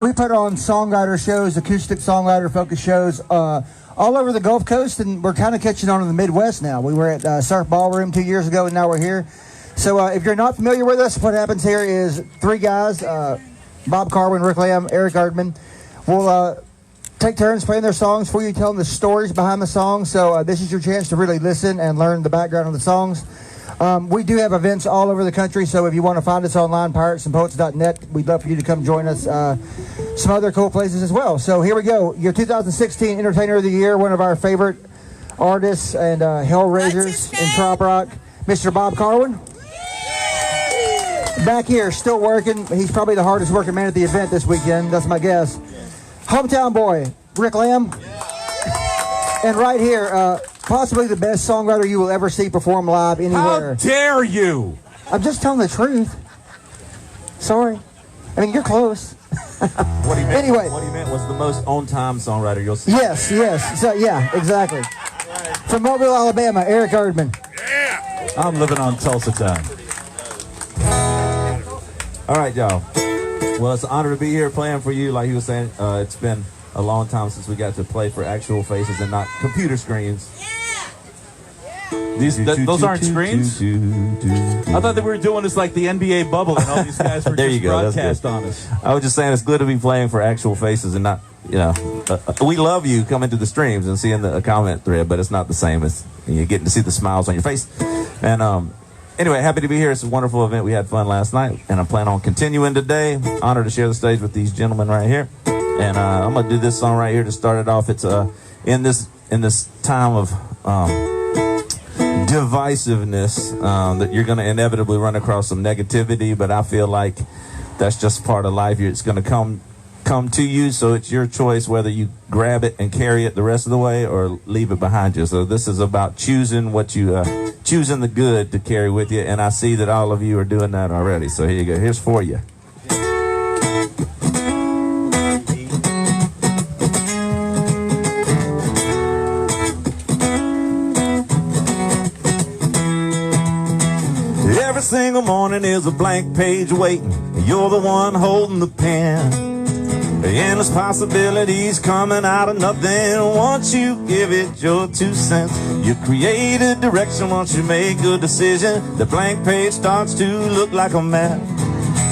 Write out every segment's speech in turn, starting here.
We put on songwriter shows, acoustic songwriter focus shows all over the Gulf Coast, and we're kind of catching on in the Midwest now. We were at Surf Ballroom 2 years ago, and now we're here. So if you're not familiar with us, what happens here is three guys, BoB Karwin, Rick Lamb, Eric Erdman, will take turns playing their songs for you, telling the stories behind the songs. So this is your chance to really listen and learn the background of the songs. We do have events all over the country, so if you want to find us online, piratesandpoets.net, we'd love for you to come join us. Some other cool places as well. So here we go. Your 2016 Entertainer of the Year, one of our favorite artists and hellraisers in trop rock, Mr. BoB Karwin. Back here, still working. He's probably the hardest working man at the event this weekend. That's my guess. Hometown boy, Rick Lamb. And right here, possibly the best songwriter you will ever see perform live anywhere. How dare you? I'm just telling the truth. Sorry. I mean, you're close. What he meant, anyway. What he meant was the most on-time songwriter you'll see. Yes, yes. So, yeah, exactly. From Mobile, Alabama, Eric Erdman. Yeah. I'm living on Tulsa time. All right, y'all. Well, it's an honor to be here playing for you. Like he was saying, it's been a long time since we got to play for actual faces and not computer screens. Those aren't screens? I thought that we were doing this like the NBA bubble and all these guys were just broadcast on us. I was just saying it's good to be playing for actual faces and not, you know, we love you coming to the streams and seeing the comment thread, but it's not the same as you getting to see the smiles on your face. And anyway, happy to be here. It's a wonderful event. We had fun last night, and I plan on continuing today. Honored to share the stage with these gentlemen right here. And I'm gonna do this song right here to start it off. It's in this time of divisiveness that you're gonna inevitably run across some negativity, but I feel like that's just part of life. It's gonna come to you, so it's your choice whether you grab it and carry it the rest of the way or leave it behind you. So this is about choosing what you choosing the good to carry with you, and I see that all of you are doing that already. So here you go. Here's for you. Every single morning is a blank page waiting. You're the one holding the pen. Endless possibilities coming out of nothing. Once you give it your 2 cents, you create a direction. Once you make a decision, the blank page starts to look like a map.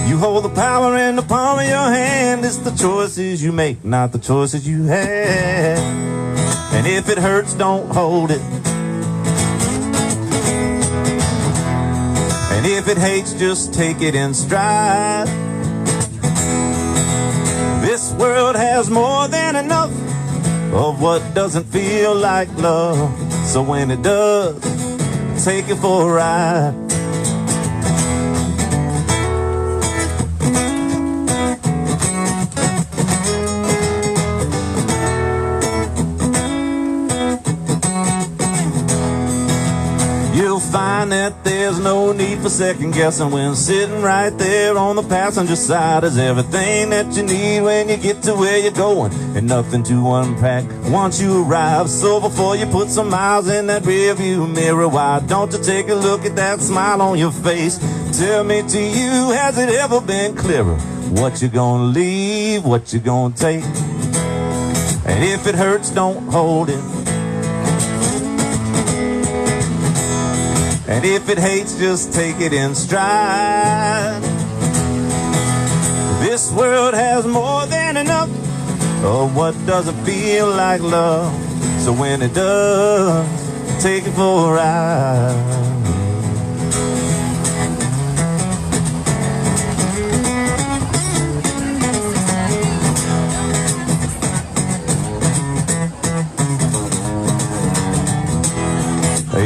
You hold the power in the palm of your hand. It's the choices you make, not the choices you have. And if it hurts, don't hold it. And if it hates, just take it in stride. This world has more than enough of what doesn't feel like love. So when it does, take it for a ride. You'll find that there's no need for second guessing when sitting right there on the passenger side is everything that you need when you get to where you're going, and nothing to unpack once you arrive. So before you put some miles in that rearview mirror, why don't you take a look at that smile on your face? Tell me, to you, has it ever been clearer what you're gonna leave, what you're gonna take? And if it hurts, don't hold it. And if it hates, just take it in stride. This world has more than enough of what doesn't feel like love. So when it does, take it for a ride.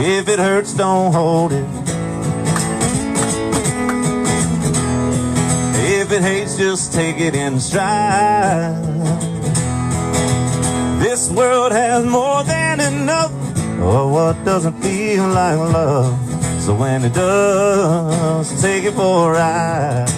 If it hurts, don't hold it. If it hates, just take it in stride. This world has more than enough of what doesn't feel like love. So when it does, take it for a ride.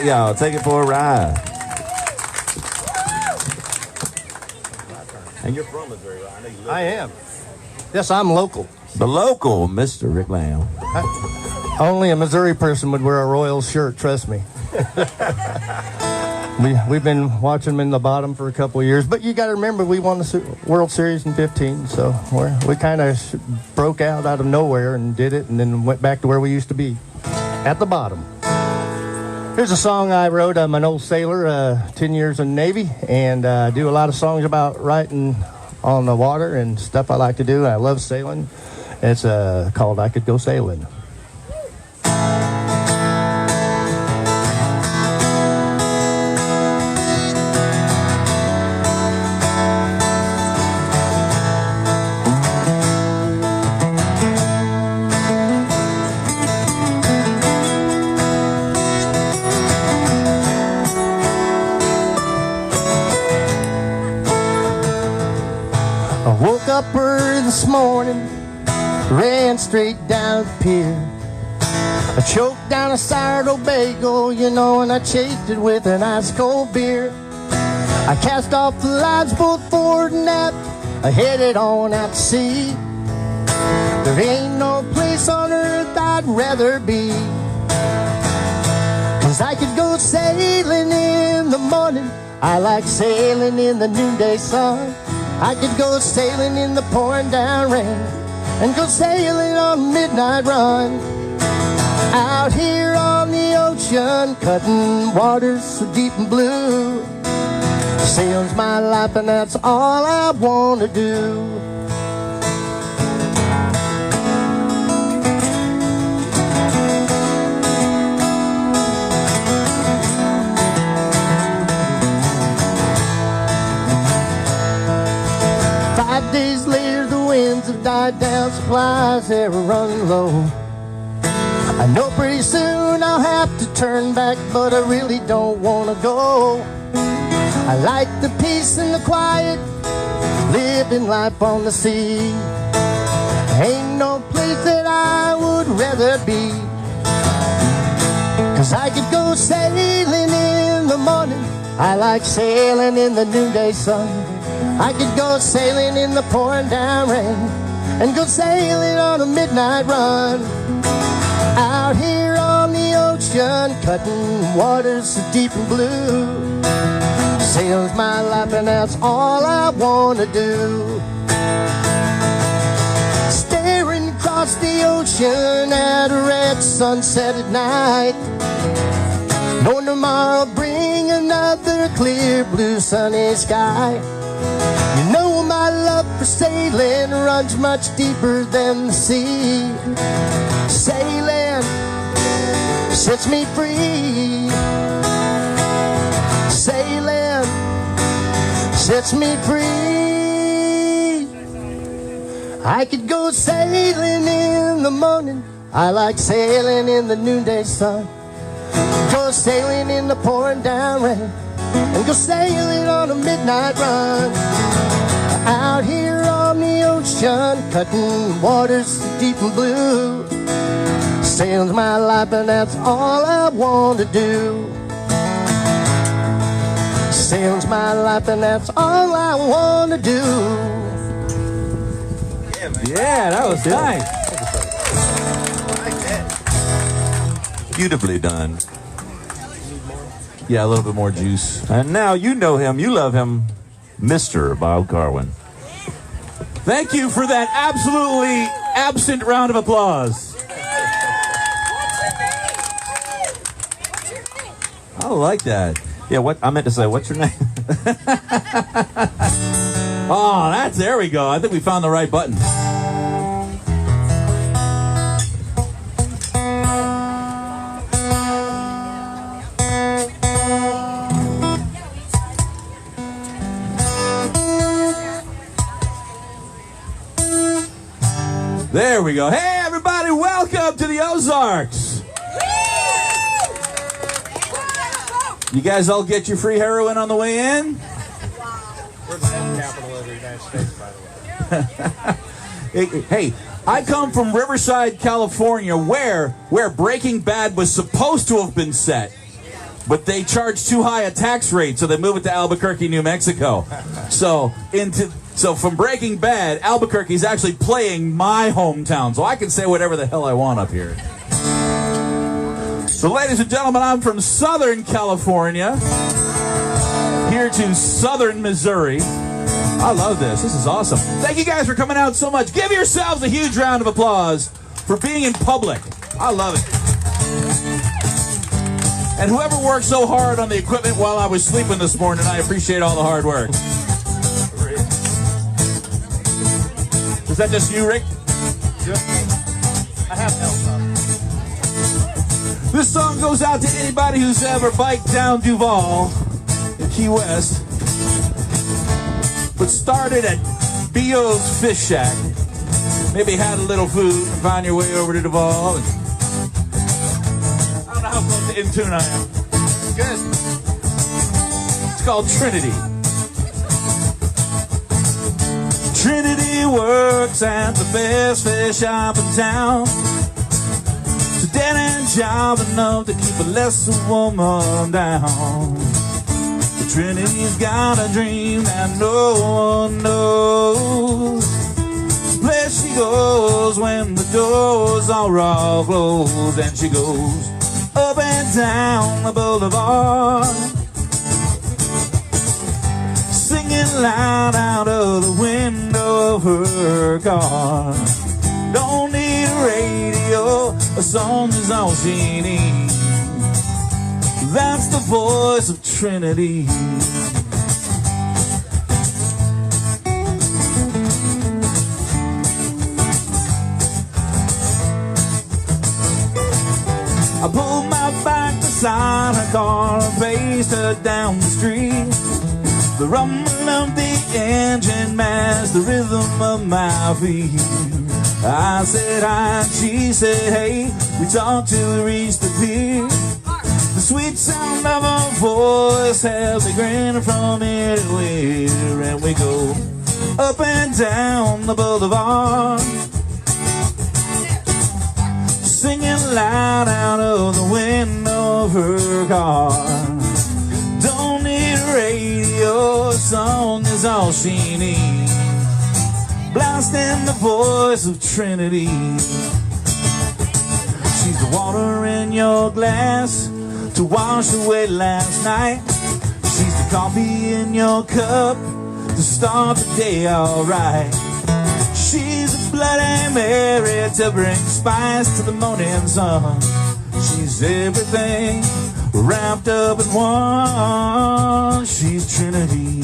Y'all, take it for a ride. And you're from Missouri, right? I know you live I am. Yes, I'm local. The local Mr. Rick Lamb. Only a Missouri person would wear a Royals shirt, trust me. We've been watching them in the bottom for a couple of years, but you got to remember we won the World Series in 15, so we kind of broke out of nowhere and did it, and then went back to where we used to be, at the bottom. Here's a song I wrote. I'm an old sailor, 10 years in the Navy, and do a lot of songs about writing on the water and stuff I like to do. I love sailing. It's called I Could Go Sailing. I woke up early this morning, ran straight down the pier. I choked down a sourdough bagel, you know, and I chased it with an ice cold beer. I cast off the lines both forward and aft, I headed on out to sea. There ain't no place on earth I'd rather be, 'cause I could go sailing in the morning, I like sailing in the noonday sun. I could go sailing in the pouring down rain, and go sailing on a midnight run. Out here on the ocean, cutting waters so deep and blue. Sailing's my life and that's all I want to do. 5 days later, the winds have died down, supplies are running low. I know pretty soon I'll have to turn back, but I really don't want to go. I like the peace and the quiet, living life on the sea. Ain't no place that I would rather be, 'cause I could go sailing in the morning, I like sailing in the noonday sun. I could go sailing in the pouring down rain, and go sailing on a midnight run. Out here on the ocean, cutting waters so deep and blue. Sailing's my life and that's all I want to do. Staring across the ocean at a red sunset at night, knowing tomorrow will bring another clear blue sunny sky. You know my love for sailing runs much deeper than the sea. Sailing sets me free. Sailing sets me free. I could go sailing in the morning, I like sailing in the noonday sun. Go sailing in the pouring down rain, and go sailing on a midnight run. Out here on the ocean, cutting waters deep and blue. Sailing's my life and that's all I want to do. Sailing's my life and that's all I want to do. Yeah, that was nice. Beautifully done. Yeah, a little bit more juice. And now you know him, you love him, Mr. BoB Karwin. Thank you for that absolutely absent round of applause. I like that. Yeah, what I meant to say, what's your name? Oh, there we go. I think we found the right button. There we go. Hey, everybody, welcome to the Ozarks. You guys all get your free heroin on the way in? We're the health capital of the United States, by the way. Hey, I come from Riverside, California, where Breaking Bad was supposed to have been set. But they charged too high a tax rate, so they moved it to Albuquerque, New Mexico. So, So from Breaking Bad, Albuquerque's actually playing my hometown, so I can say whatever the hell I want up here. So ladies and gentlemen, I'm from Southern California, here to Southern Missouri. I love this. This is awesome. Thank you guys for coming out so much. Give yourselves a huge round of applause for being in public. I love it. And whoever worked so hard on the equipment while I was sleeping this morning, I appreciate all the hard work. Is that just you, Rick? I have help. This song goes out to anybody who's ever biked down Duval in Key West, but started at B.O.'s Fish Shack. Maybe had a little food and found your way over to Duval. And I don't know how close to in tune I am. Good. It's called Trinity. Trinity works at the best fish shop in town. It's a dead-end job enough to keep a lesser woman down. But Trinity's got a dream that no one knows. The place she goes when the doors are all closed, and she goes up and down the boulevard, singing loud out of the window of her car. Don't need a radio, a song is all she needs. That's the voice of Trinity. I pulled my bike beside her car and faced her down the street. The rumble of the engine matched the rhythm of my feet. I said hi, she said hey. We talked till we reached the pier. The sweet sound of her voice held me grinning from ear to ear. And we go up and down the boulevard, singing loud out of the window of her car. Don't need a radio, a song is all she needs. Blasting the voice of Trinity. She's the water in your glass to wash away last night. She's the coffee in your cup to start the day alright. She's a Bloody Mary to bring spice to the morning sun. She's everything wrapped up in one. She's Trinity.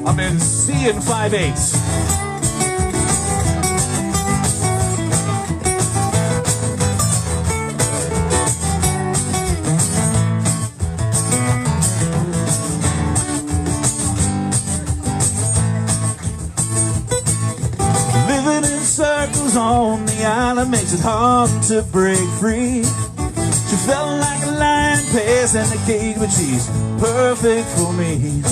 I'm in C and 5/8. Living in circles on the island makes it hard to break free. She felt like a lion pacing the cage, but she's perfect for me.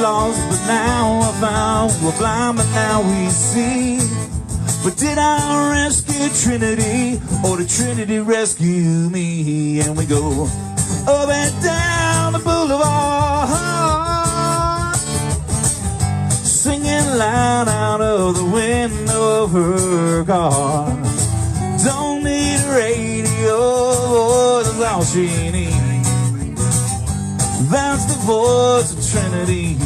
Lost, but now I found we're blind, but now we see. But did I rescue Trinity, or did Trinity rescue me? And we go up and down the boulevard, singing loud out of the window of her car. Don't need a radio, that's all she needs. That's the voice of Trinity.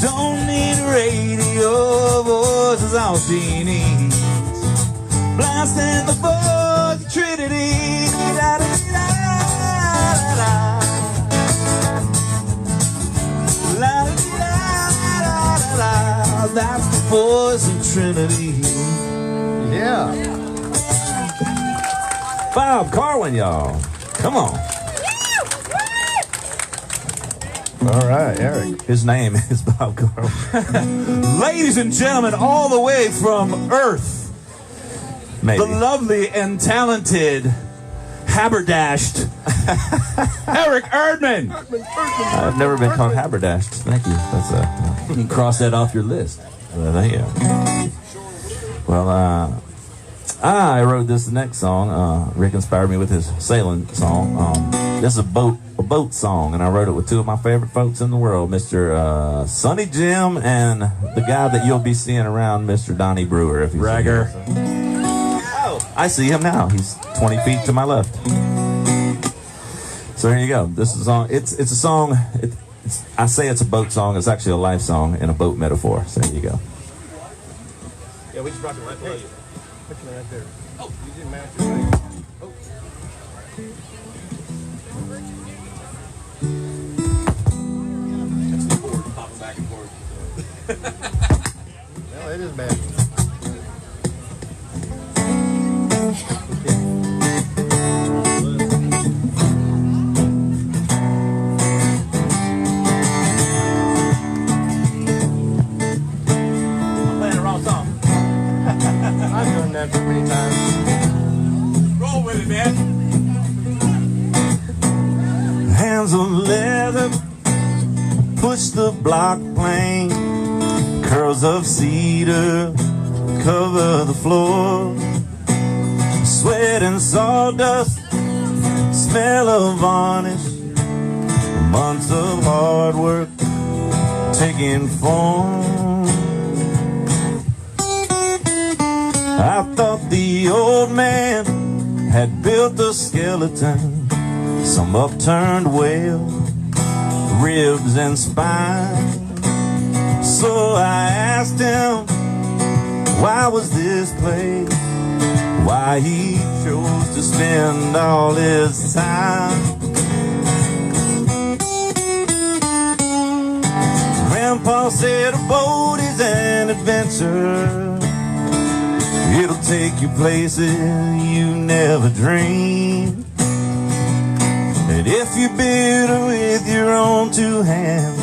Don't need a radio, voice is all she needs. Blasting the voice of Trinity. Da, da, da, da, da. That's the voice of Trinity. Yeah. Bob Karwin, y'all. Come on. All right, Eric. His name is Bob Karwin. Ladies and gentlemen, all the way from Earth, Maybe. the lovely and talented, haberdashed Eric Erdman. I've never been called haberdashed. Thank you. That's You can cross that off your list. thank you. Well, I wrote this next song. Rick inspired me with his sailing song. This is a boat song, and I wrote it with two of my favorite folks in the world, Mr. Sonny Jim and the guy that you'll be seeing around, Mr. Donnie Brewer. If he's Bragger. Oh, I see him now. He's 20 feet to my left. So here you go. This is a song. It's a song. I say it's a boat song. It's actually a life song and a boat metaphor. So here you go. Yeah, we just brought it right below you. Put you right there. Oh, you didn't match your right. Oh. That's the board popping back and forth. Well, it is bad. That so many times. Roll with it, man. Hands of leather, push the block plane. Curls of cedar cover the floor. Sweat and sawdust, smell of varnish. Months of hard work taking form. I thought the old man had built a skeleton, some upturned whale, ribs and spine. So I asked him, why was this place, why he chose to spend all his time. Grandpa said a boat is an adventure. It'll take you places you never dreamed. And if you build it with your own two hands,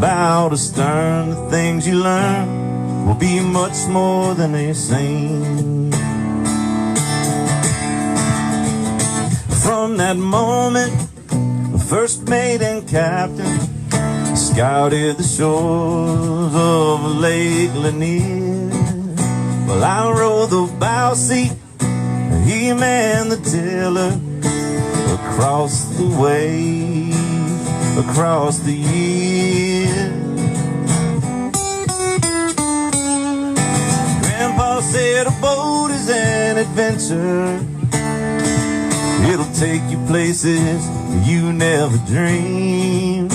bow to stern, the things you learn will be much more than they seem. From that moment, the first mate and captain scouted the shores of Lake Lanier. Well, I rode the bow seat, he manned the tiller, across the way, across the year. Grandpa said a boat is an adventure. It'll take you places you never dreamed.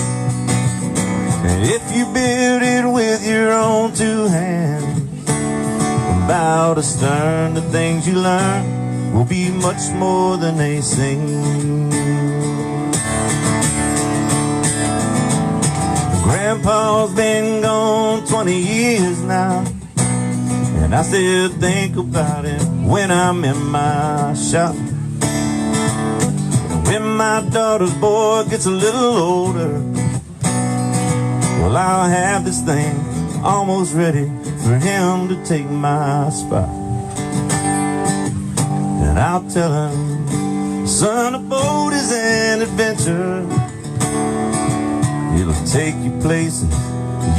And if you build it with your own two hands, bow to stern, the things you learn will be much more than they seem. Grandpa's been gone 20 years now, and I still think about him when I'm in my shop. When my daughter's boy gets a little older, well, I'll have this thing almost ready for him to take my spot. And I'll tell him, son, a boat is an adventure. It'll take you places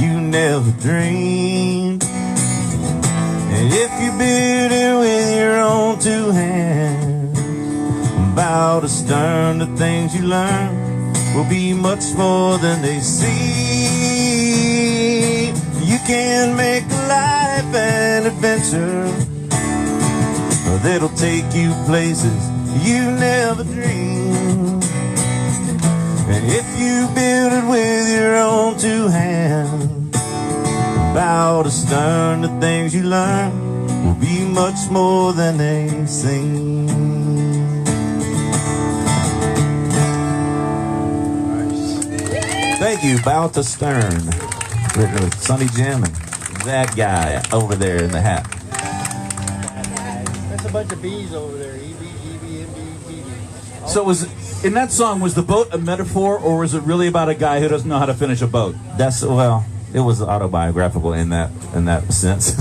you never dreamed. And if you build it with your own two hands, bow to stern, the things you learn will be much more than they see. You can make life an adventure that'll take you places you never dreamed. And if you build it with your own two hands, bow to stern, the things you learn will be much more than they seem. Thank you, bow to stern. Written with Sonny Jim and that guy over there in the hat. That's a bunch of bees over there. So in that song, was the boat a metaphor, or was it really about a guy who doesn't know how to finish a boat? Well, it was autobiographical in that sense.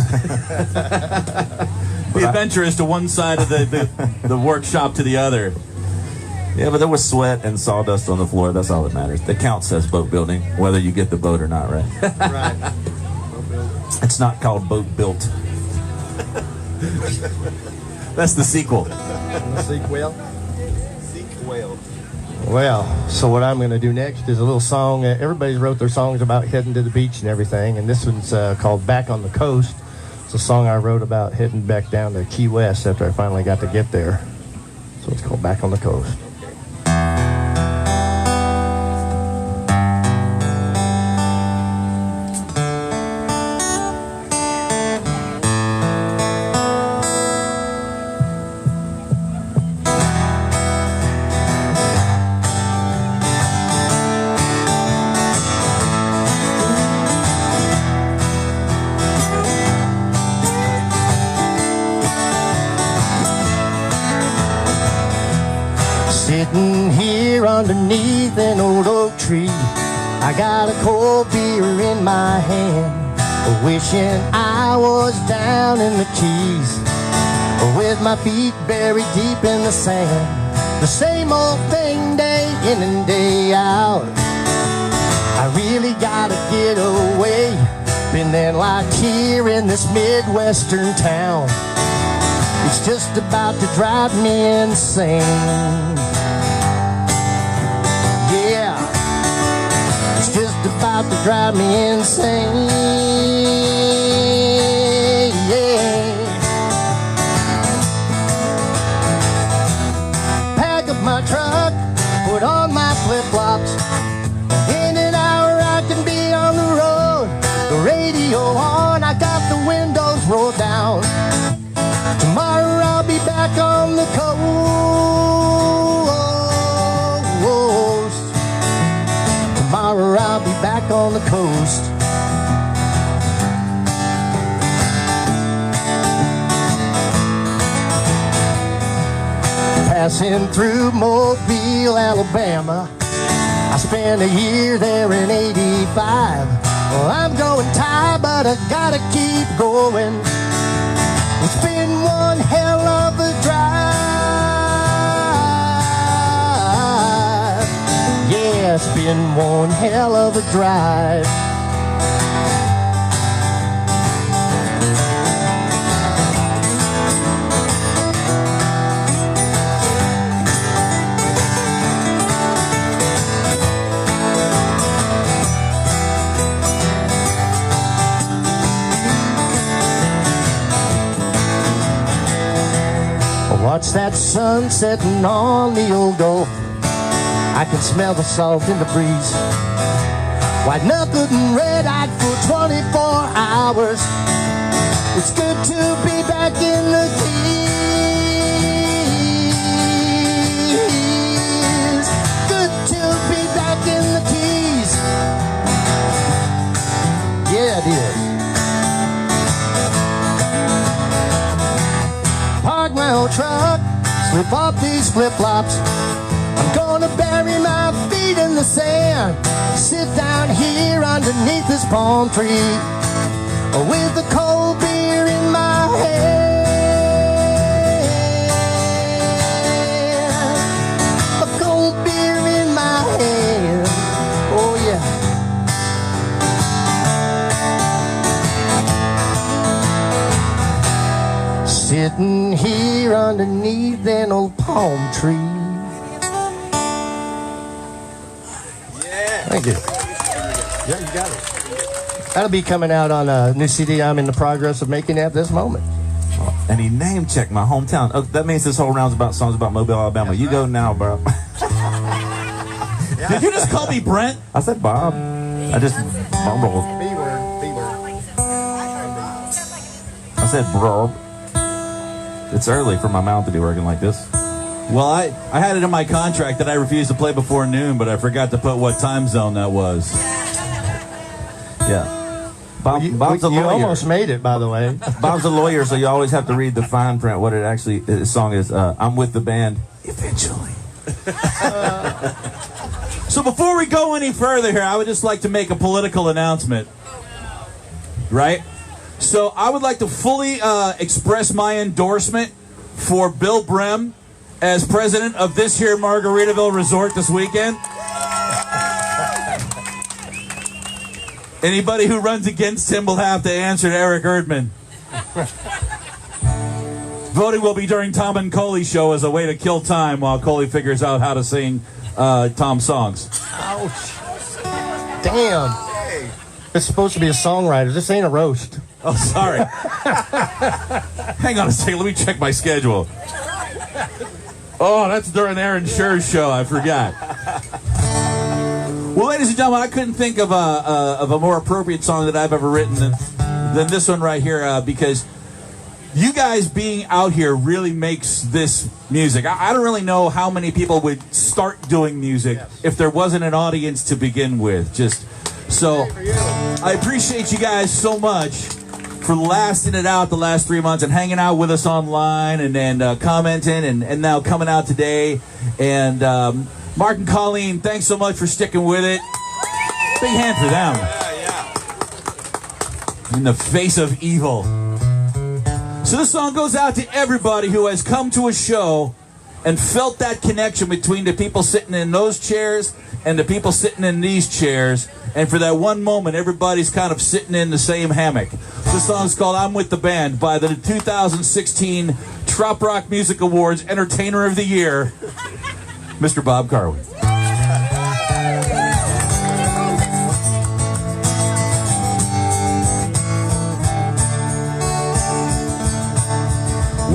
The adventure is to one side of the workshop to the other. Yeah, but there was sweat and sawdust on the floor. That's all that matters. The count says boat building, whether you get the boat or not, right? Right. It's not called Boat Built. That's the sequel. The sequel. Sequel. Well, so what I'm going to do next is a little song. Everybody's wrote their songs about heading to the beach and everything, and this one's called Back on the Coast. It's a song I wrote about heading back down to Key West after I finally got to get there. So it's called Back on the Coast. Sitting here underneath an old oak tree, I got a cold beer in my hand, wishing I was down in the Keys, with my feet buried deep in the sand. The same old thing day in and day out. I really gotta get away. Been there like here in this Midwestern town. It's just about to drive me insane. Yeah, it's just about to drive me insane. Yeah. Pack up my truck, put on my flip-flops. In an hour I can be on the road. The radio on, I got the windows rolled down. Tomorrow I'll be back on the coast. Tomorrow I'll be back on the coast. Passing through Mobile, Alabama. I spent a year there in '85. Well, I'm going tired, but I gotta keep going. It's been one hell of a drive. Yeah, it's been one hell of a drive. Watch that sun setting on the old Gulf. I can smell the salt in the breeze. White-knuckled and red-eyed for 24 hours. It's good to be back in the Keys. Good to be back in the Keys. Yeah, it is. Park my old truck, slip off these flip-flops. I'm gonna bury my feet in the sand. Sit down here underneath this palm tree with a cold beer in my hand. A cold beer in my hand. Oh yeah. Sitting here underneath an old palm tree. Yeah. Thank you. Yeah, you got it. That'll be coming out on a new CD I'm in the progress of making at this moment. And he name-checked my hometown. Oh, that means this whole round's about songs about Mobile, Alabama. That's you right. go now, bro. Did you just call me Brent? I said Bob. I just mumbled. B-word, B-word. I said bro. It's early for my mouth to be working like this. Well, I had it in my contract that I refused to play before noon, but I forgot to put what time zone that was. Yeah. Bob's a You lawyer. almost made it, by the way. Bob's a lawyer, so you always have to read the fine print. What it actually, the song is, I'm with the band eventually. So before we go any further here, I would just like to make a political announcement. Right? So I would like to fully express my endorsement for Bill Brehm as president of this here Margaritaville Resort this weekend. Anybody who runs against him will have to answer to Eric Erdman. Voting will be during Tom and Coley's show as a way to kill time while Coley figures out how to sing Tom's songs. Ouch. Damn. It's supposed to be a songwriter. This ain't a roast. Oh, sorry. Hang on a second. Let me check my schedule. Oh, that's during Aaron Scher's show. I forgot. Well, ladies and gentlemen, I couldn't think of a more appropriate song that I've ever written than this one right here, because you guys being out here really makes this music. I don't really know how many people would start doing music if there wasn't an audience to begin with. So I appreciate you guys so much for lasting it out the last 3 months and hanging out with us online and commenting and now coming out today. And Mark and Colleen, thanks so much for sticking with it. Big hand for them. In the face of evil. So this song goes out to everybody who has come to a show and felt that connection between the people sitting in those chairs and the people sitting in these chairs. And for that one moment, everybody's kind of sitting in the same hammock. This song's called I'm With the Band by the 2016 TropRock Music Awards Entertainer of the Year, Mr. Bob Karwin.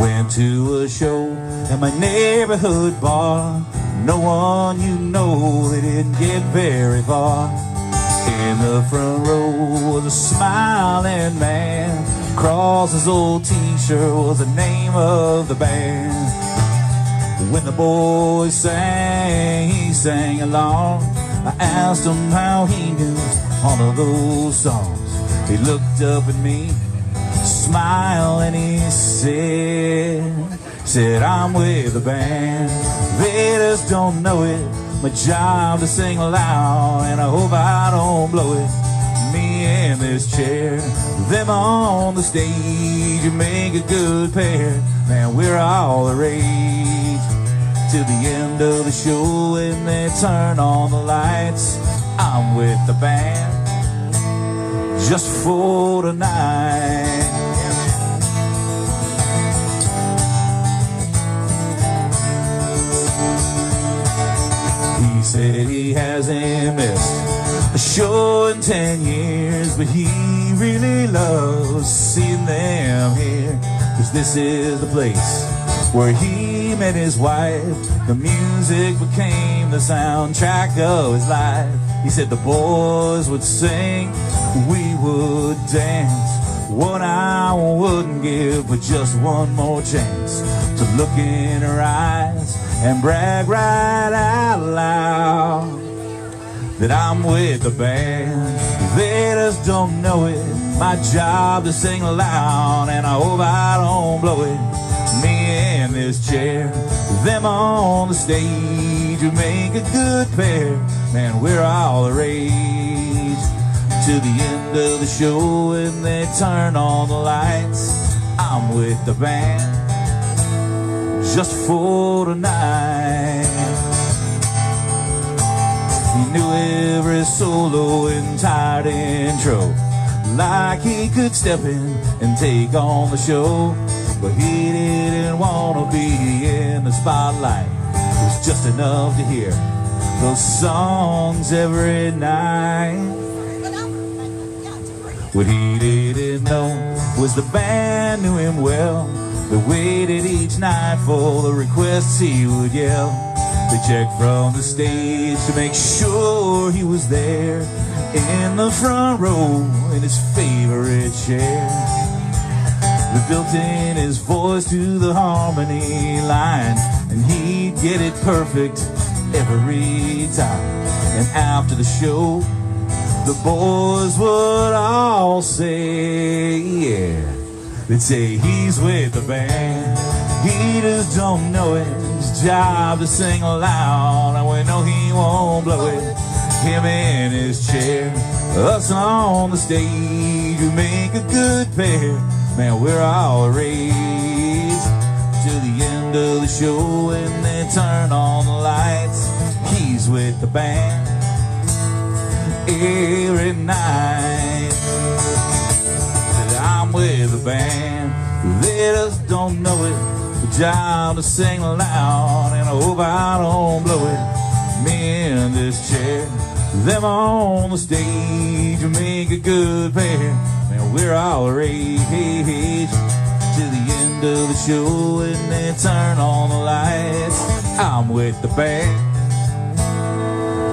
Went to a show at my neighborhood bar. No one you know, they didn't get very far. In the front row was a smiling man. Across his old t-shirt was the name of the band. When the boys sang, he sang along. I asked him how he knew all of those songs. He looked up at me, smiled, and he said, I'm with the band. They just don't know it. My job to sing loud, and I hope I don't blow it. Me in this chair, them on the stage, you make a good pair. Man, we're all the rage. Till the end of the show, and they turn on the lights. I'm with the band, just for tonight. He said he hasn't missed a show in 10 years, but he really loves seeing them here. 'Cause this is the place where he met his wife. The music became the soundtrack of his life. He said the boys would sing, we would dance. What I wouldn't give but just one more chance to look in her eyes and brag right out loud that I'm with the band. They just don't know it. My job to sing loud, and I hope I don't blow it. Me in this chair, them on the stage, who make a good pair. Man, we're all the rage. To the end of the show, and they turn on the lights. I'm with the band, just for tonight. He knew every solo and tired intro, like he could step in and take on the show. But he didn't want to be in the spotlight. It was just enough to hear those songs every night. What he didn't know was the band knew him well. They waited each night for the requests he would yell. They checked from the stage to make sure he was there, in the front row in his favorite chair. They built in his voice to the harmony line, and he'd get it perfect every time. And after the show, the boys would all say, yeah. They'd say he's with the band, he just don't know it. His job to sing loud, and we know he won't blow it. Him in his chair, us on the stage, we make a good pair. Man, we're all raised. To the end of the show, and they turn on the lights. He's with the band every night. I'm with the band, they just don't know it. The job to sing loud, and I hope I don't blow it. me in this chair, them on the stage, we make a good pair. Man, we're all rage to the end of the show, and they turn on the lights. I'm with the band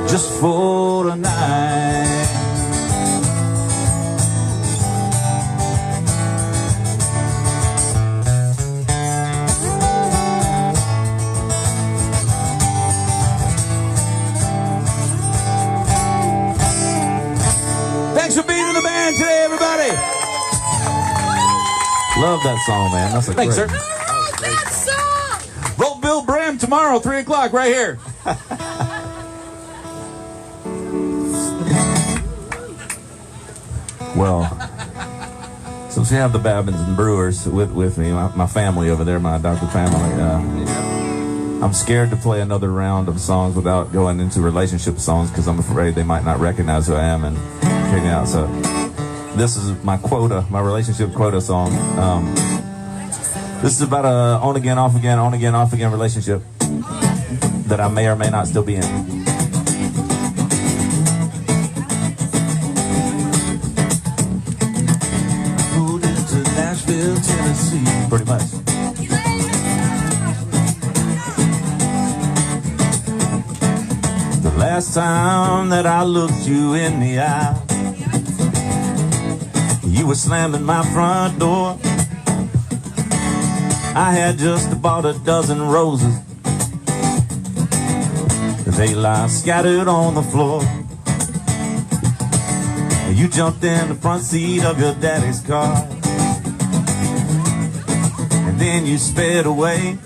just for tonight. Thanks for being in the band today, everybody. Love that song, man. That's a Thanks, great. sir. That song. Vote Bill Bram tomorrow, 3 o'clock, right here. Well, since we have the Babbins and Brewers with me, my family over there, my adopted family, I'm scared to play another round of songs without going into relationship songs because I'm afraid they might not recognize who I am and kick me out. So this is my quota, my relationship quota song. This is about a on again, off again, on again, off again relationship that I may or may not still be in. Moved into Nashville, Tennessee. Pretty much. The last time that I looked you in the eye, you were slamming my front door. I had just bought a dozen roses. They lie scattered on the floor. You jumped in the front seat of your daddy's car, and then you sped away.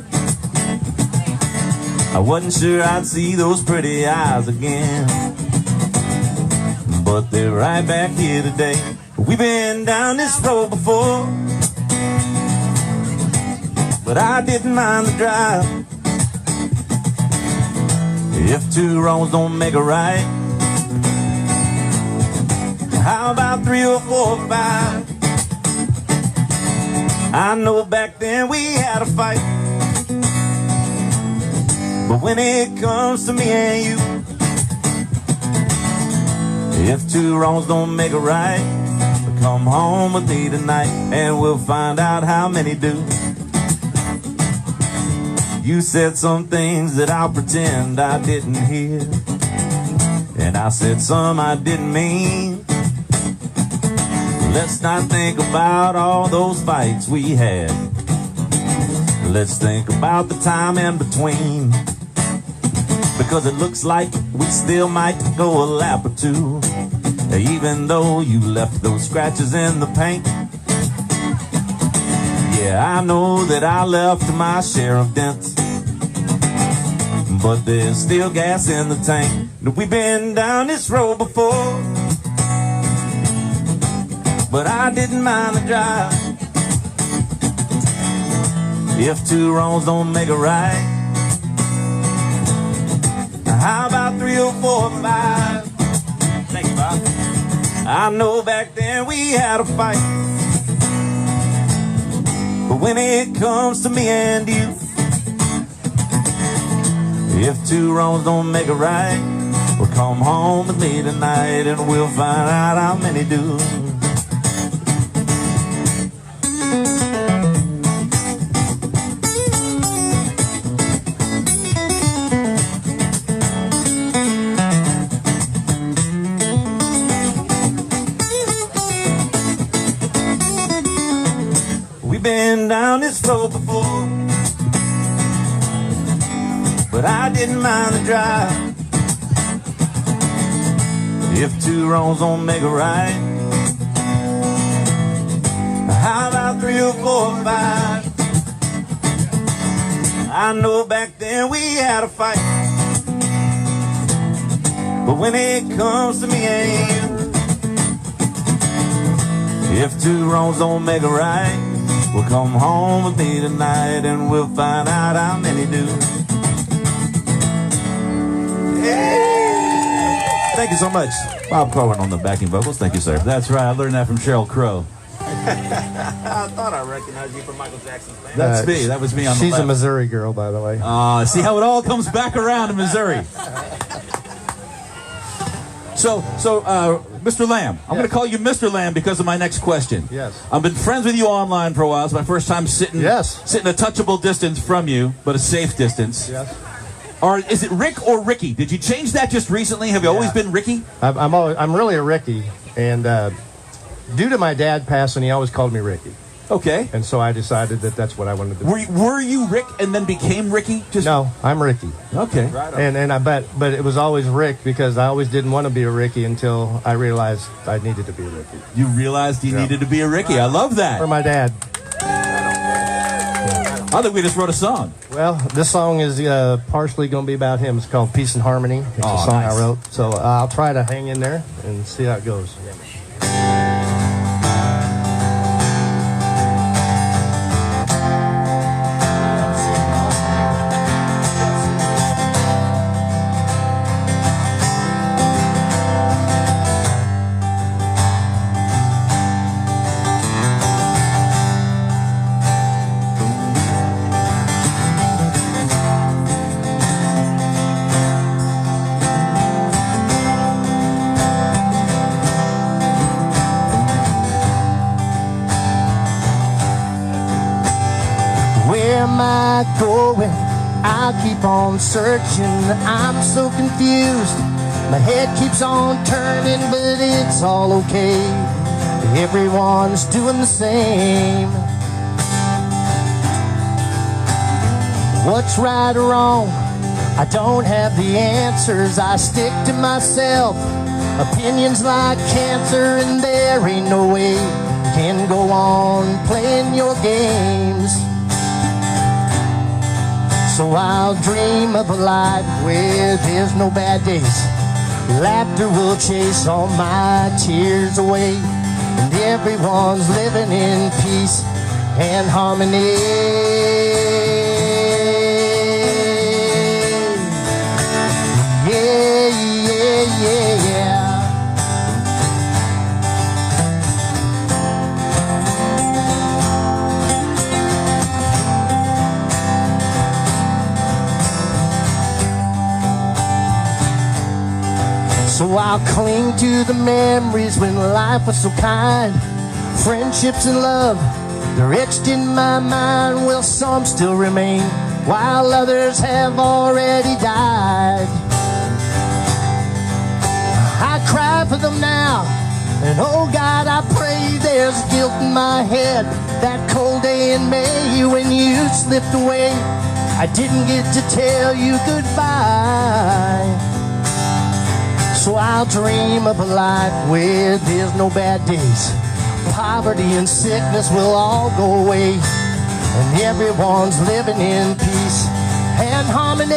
I wasn't sure I'd see those pretty eyes again, but they're right back here today. We've been down this road before, but I didn't mind the drive. If two wrongs don't make a right, how about 3 or 4 or 5? I know back then we had a fight, but when it comes to me and you, if two wrongs don't make a right, come home with me tonight and we'll find out how many do. You said some things that I'll pretend I didn't hear, and I said some I didn't mean. Let's not think about all those fights we had. Let's think about the time in between, because it looks like we still might go a lap or two, even though you left those scratches in the paint. Yeah, I know that I left my share of dents, but there's still gas in the tank. We've been down this road before, but I didn't mind the drive. If two wrongs don't make a right, how about 3 or 4 or 5? Thank you, Bob. I know back then we had a fight, but when it comes to me and you, if two wrongs don't make a right, well, come home with me tonight and we'll find out how many do. We've been down this road before, but I didn't mind the drive. If two wrongs don't make a right, how about 3 or 4 or 5? I know back then we had a fight, but when it comes to me and you, if two wrongs don't make a right, well, come home with me tonight and we'll find out how many do. Thank you so much. Bob Karwin on the backing vocals. Thank you, sir. That's right. I learned that from Sheryl Crow. I thought I recognized you from Michael Jackson's band. That's me. That was me on the She's left. a Missouri girl, by the way. See how it all comes back around in Missouri. So, Mr. Lamb, I'm going to call you Mr. Lamb because of my next question. Yes. I've been friends with you online for a while. It's my first time sitting a touchable distance from you, but a safe distance. Yes. Or is it Rick or Ricky? Did you change that just recently? Have you always been Ricky? I'm really a Ricky, and due to my dad passing, he always called me Ricky. Okay. And so I decided that that's what I wanted to do. Were you Rick and then became Ricky? No, I'm Ricky. Okay. Right on. And but it was always Rick because I always didn't want to be a Ricky until I realized I needed to be a Ricky. You realized you needed to be a Ricky. I love that. For my dad. I think we just wrote a song. Well, this song is partially going to be about him. It's called Peace and Harmony. It's a song I wrote. So I'll try to hang in there and see how it goes. Going, I'll keep on searching. I'm so confused. My head keeps on turning, but it's all okay. Everyone's doing the same. What's right or wrong? I don't have the answers. I stick to myself. Opinions like cancer, and there ain't no way you can go on playing your games. So I'll dream of a life where there's no bad days. Laughter will chase all my tears away, and everyone's living in peace and harmony. Yeah, yeah, yeah, yeah. So I'll cling to the memories when life was so kind. Friendships and love, they're etched in my mind. Well, some still remain, while others have already died. I cry for them now, and oh God, I pray there's guilt in my head. That cold day in May when you slipped away, I didn't get to tell you goodbye. So I'll dream of a life where there's no bad days. Poverty and sickness will all go away, and everyone's living in peace and harmony.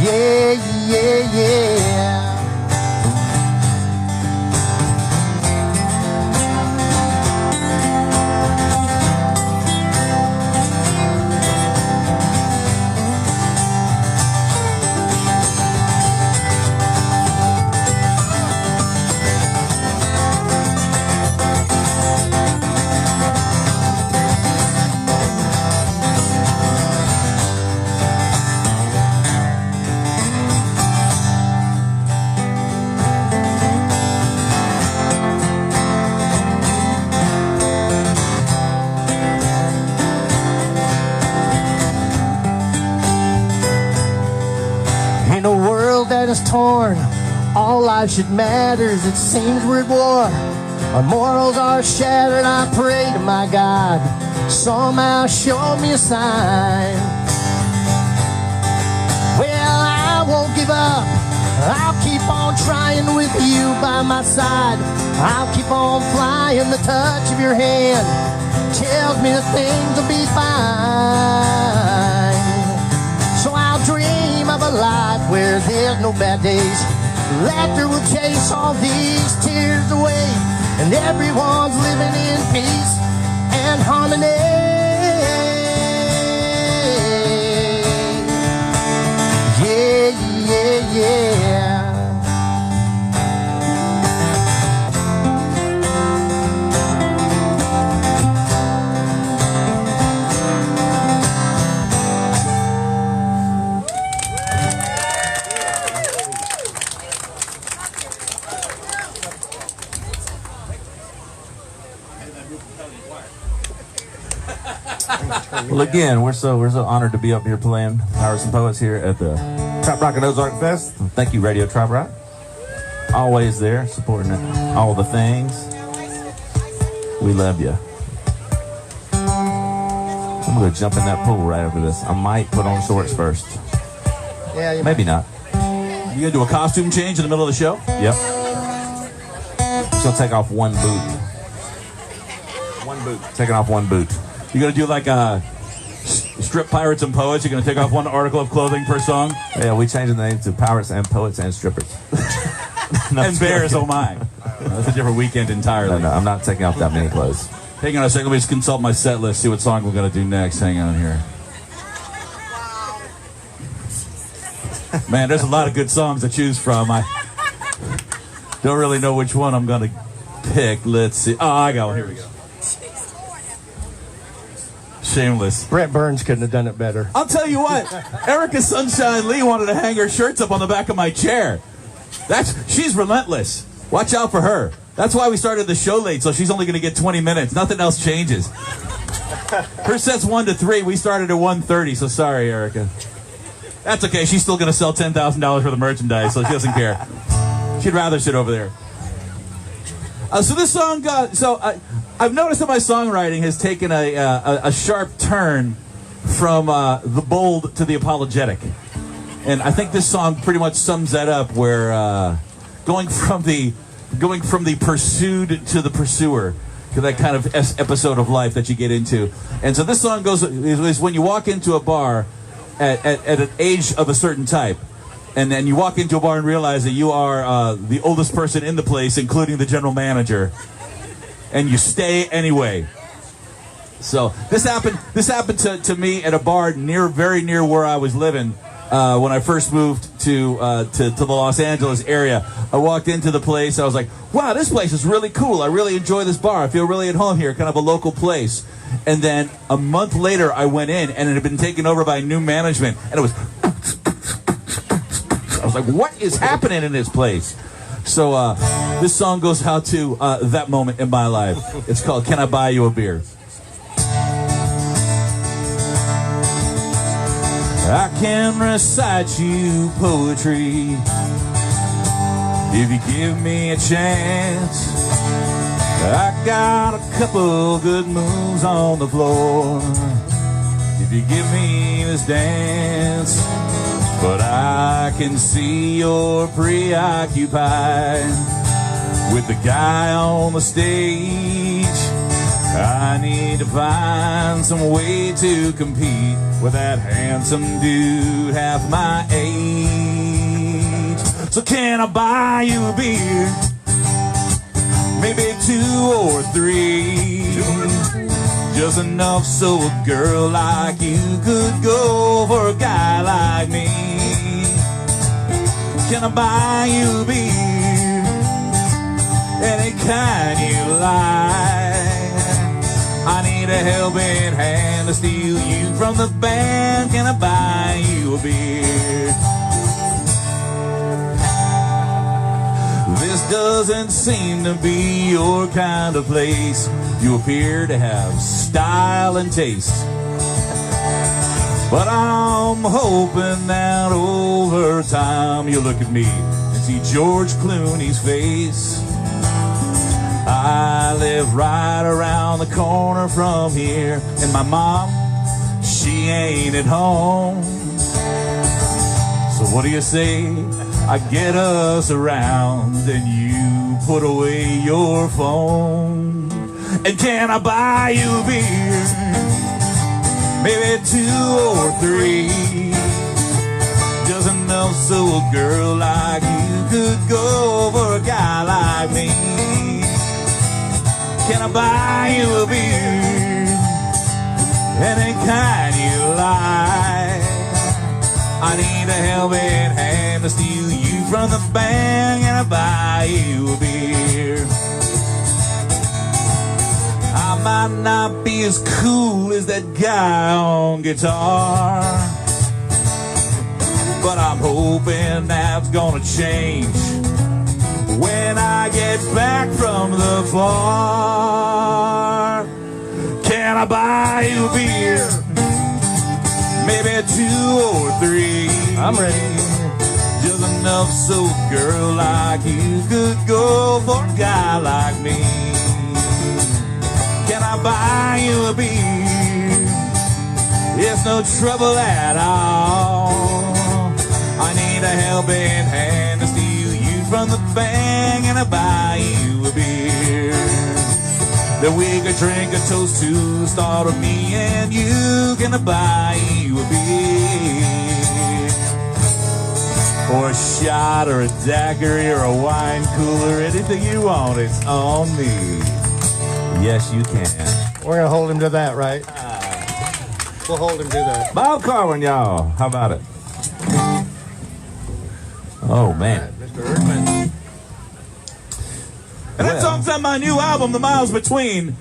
Yeah, yeah, yeah. In a world that is torn, all life should matters. It seems we're at war. Our morals are shattered. I pray to my God, somehow show me a sign. Well, I won't give up. I'll keep on trying with you by my side. I'll keep on flying. The touch of your hand tells me that things will be fine. So I'll dream of a life where there's no bad days. Laughter will chase all these tears away, and everyone's living in peace and harmony. Yeah, yeah, yeah. Well, again, we're so honored to be up here playing Poets and Poets here at the TropRockin Ozark Fest. Thank you, Radio Trop Rock. Always there, supporting all the things. We love you. I'm gonna jump in that pool right after this. I might put on shorts first. Yeah, you Maybe not. You gonna do a costume change in the middle of the show? Yep. She'll take off one boot. One boot. Taking off one boot. You gonna do like strip Pirates and Poets? You're gonna take off one article of clothing per song? Yeah, we changed the name to Pirates and Poets and Strippers. And Bears, oh my. That's a different weekend entirely. No, I'm not taking off that many clothes. Hang on a second, let me just consult my set list, see what song we're gonna do next. Hang on here. Man, there's a lot of good songs to choose from. I don't really know which one I'm gonna pick. Let's see. Oh, I got one. Here we go. Shameless. Brent Burns couldn't have done it better. I'll tell you what, Erica Sunshine Lee wanted to hang her shirts up on the back of my chair. She's relentless. Watch out for her. That's why we started the show late, so she's only going to get 20 minutes. Nothing else changes. Her set's 1 to 3. We started at 1:30, so sorry, Erica. That's okay. She's still going to sell $10,000 worth of merchandise, so she doesn't care. She'd rather sit over there. So this song got... I've noticed that my songwriting has taken a sharp turn from the bold to the apologetic. And I think this song pretty much sums that up, where going from the pursued to the pursuer, to that kind of episode of life that you get into. And so this song is when you walk into a bar at an age of a certain type, and then you walk into a bar and realize that you are the oldest person in the place, including the general manager, and you stay anyway. So this happened to me at a bar very near where I was living. When I first moved to the Los Angeles area, I walked into the place. I was like, wow, this place is really cool. I really enjoy this bar. I feel really at home here, kind of a local place. And then a month later, I went in, and it had been taken over by new management. And it was... I was like, what is happening in this place? So this song goes out to that moment in my life. It's called Can I Buy You a Beer? I can recite you poetry if you give me a chance. I got a couple good moves on the floor if you give me this dance. But I can see you're preoccupied with the guy on the stage. I need to find some way to compete with that handsome dude half my age. So can I buy you a beer? Maybe 2 or 3. Just enough so a girl like you could go for a guy like me. Can I buy you a beer? Any kind you like. I need a helping hand to steal you from the band. Can I buy you a beer? This doesn't seem to be your kind of place. You appear to have style and taste. But I'm hoping that over time you'll look at me and see George Clooney's face. I live right around the corner from here, and my mom, she ain't at home. So what do you say? I get us around and you put away your phone. And can I buy you a beer? Maybe 2 or 3. Just enough so a girl like you could go for a guy like me. Can I buy you a beer? Any kind you like. I need a helping hand to steal you from the band. Can I buy you a beer? I might not be as cool as that guy on guitar, but I'm hoping that's gonna change when I get back from the bar. Can I buy you a beer? maybe 2 or 3. I'm ready. Just enough so a girl like you could go for a guy like me. Can I buy you a beer? It's no trouble at all. I need a helping hand to steal you from the bang, and I buy you a beer. That we could drink a toast to the start of me and you. Can I buy you a beer? Or a shot or a daiquiri or a wine cooler, anything you want, it's on me. Yes, you can. We're going to hold him to that, right? We'll hold him to that. BoB Karwin, y'all. How about it? Oh, man. Mr. Erdman. And that song's on my new album, The Miles Between.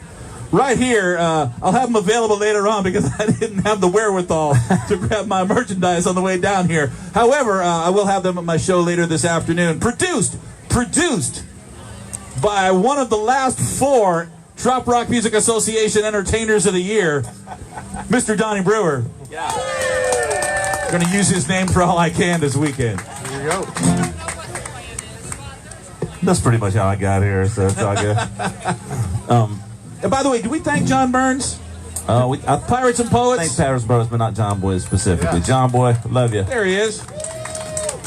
Right here, I'll have them available later on because I didn't have the wherewithal to grab my merchandise on the way down here. However, I will have them at my show later this afternoon. Produced by one of the last 4 Trop Rock Music Association Entertainers of the Year, Mr. Donnie Brewer. Yeah. Going to use his name for all I can this weekend. Here you go. That's pretty much how I got here, so it's all good. And by the way, do we thank John Burns? Pirates and Poets? Thank Paris Bros, but not John Boy specifically. Yeah. John Boy, love you. There he is.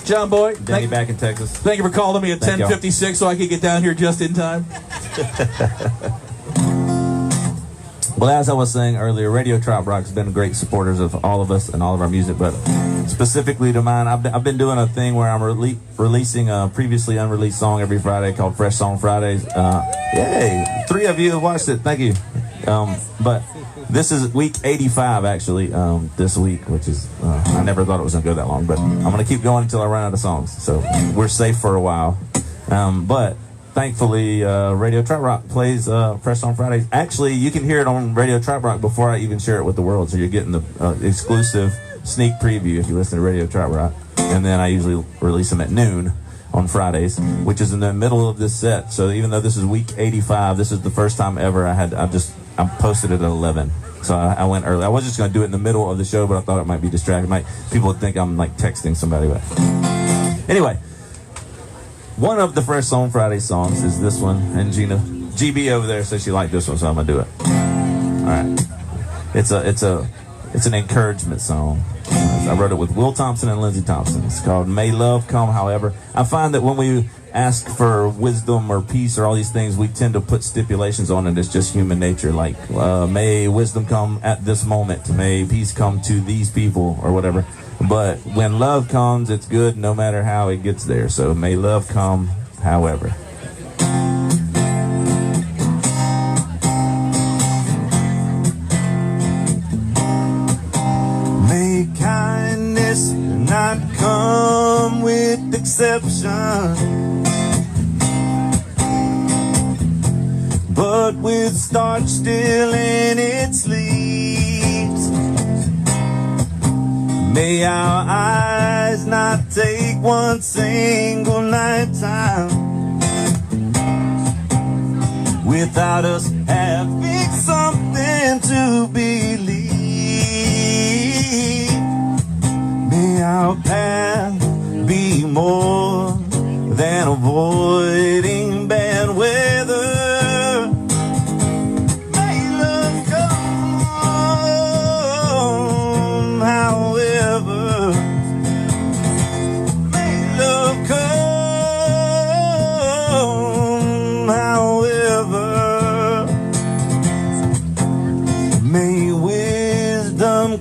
John Boy. Danny back in Texas. Thank you for calling me at 10:56 so I could get down here just in time. Well, as I was saying earlier, Radio Trop Rock's been great supporters of all of us and all of our music, but specifically to mine, I've been doing a thing where I'm releasing a previously unreleased song every Friday called Fresh Song Fridays. Yay! 3 of you have watched it. Thank you. But this is week 85, actually, this week, which is, I never thought it was going to go that long, but I'm going to keep going until I run out of songs. So we're safe for a while. But thankfully, Radio Trop Rock plays Fresh Song Fridays. Actually, you can hear it on Radio Trop Rock before I even share it with the world. So you're getting the exclusive sneak preview if you listen to Radio Trop Rock. And then I usually release them at noon on Fridays, which is in the middle of this set. So even though this is week 85, this is the first time ever I posted it at 11. So I went early. I was just going to do it in the middle of the show, but I thought it might be distracting. People would think I'm like texting somebody. But anyway, one of the Fresh Song Friday songs is this one, and GB over there says she liked this one, so I'm gonna do it. All right, it's an encouragement song. I wrote it with Will Thompson and Lindsey Thompson. It's called "May Love Come." However, I find that when we ask for wisdom or peace or all these things, we tend to put stipulations on it. It's just human nature. Like, may wisdom come at this moment. May peace come to these people or whatever. But when love comes, it's good no matter how it gets there. So may love come, however. May kindness not come with exception, but with starch still in its leaves. May our eyes not take one single night time without us having something to believe. May our path be more than avoiding bad weather.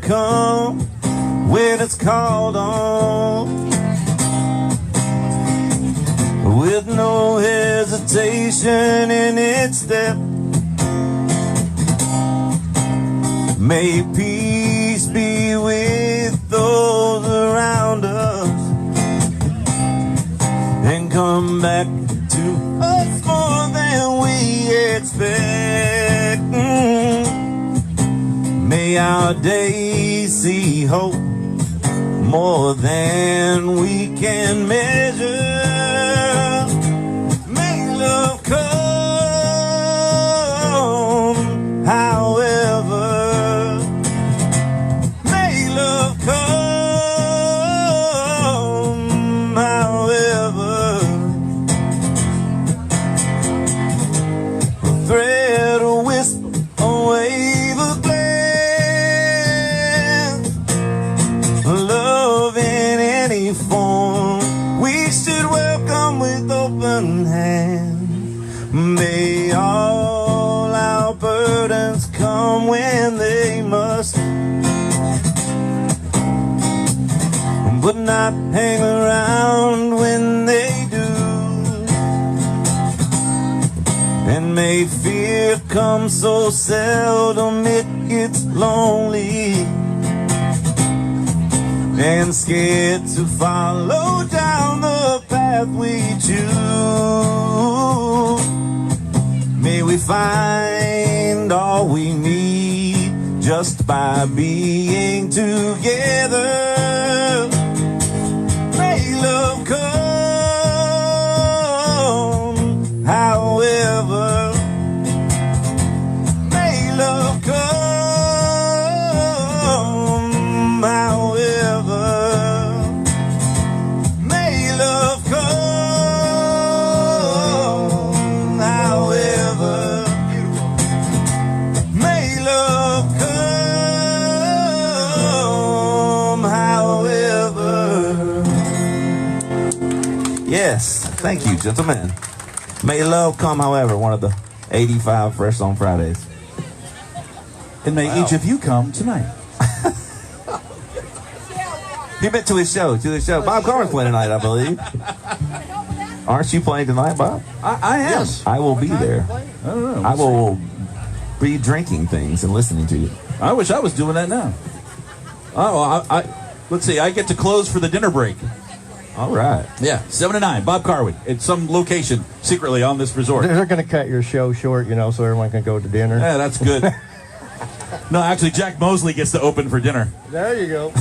Come when it's called on, with no hesitation in its step. May peace be with those around us and come back to us more than we expect. May our days see hope more than we can measure. May love come, however. May love but not hang around when they do. And may fear come so seldom it gets lonely, and scared to follow down the path we choose. May we find all we need just by being together. May love come, however. May love come, however. May love come, however. May love come, however. Yes, thank you, gentlemen. May love come, however, one of the 85 Fresh on Fridays. And may each of you come tonight. He been to his show, Bob Karwin's playing tonight, I believe. Aren't you playing tonight, Bob? I am. Yes. I will be there. I don't know. I will be drinking things and listening to you. I wish I was doing that now. Oh, let's see. I get to close for the dinner break. All right. Yeah, 7 to 9. Bob Karwin at some location secretly on this resort. They're going to cut your show short, you know, so everyone can go to dinner. Yeah, that's good. No, actually, Jack Mosley gets to open for dinner. There you go.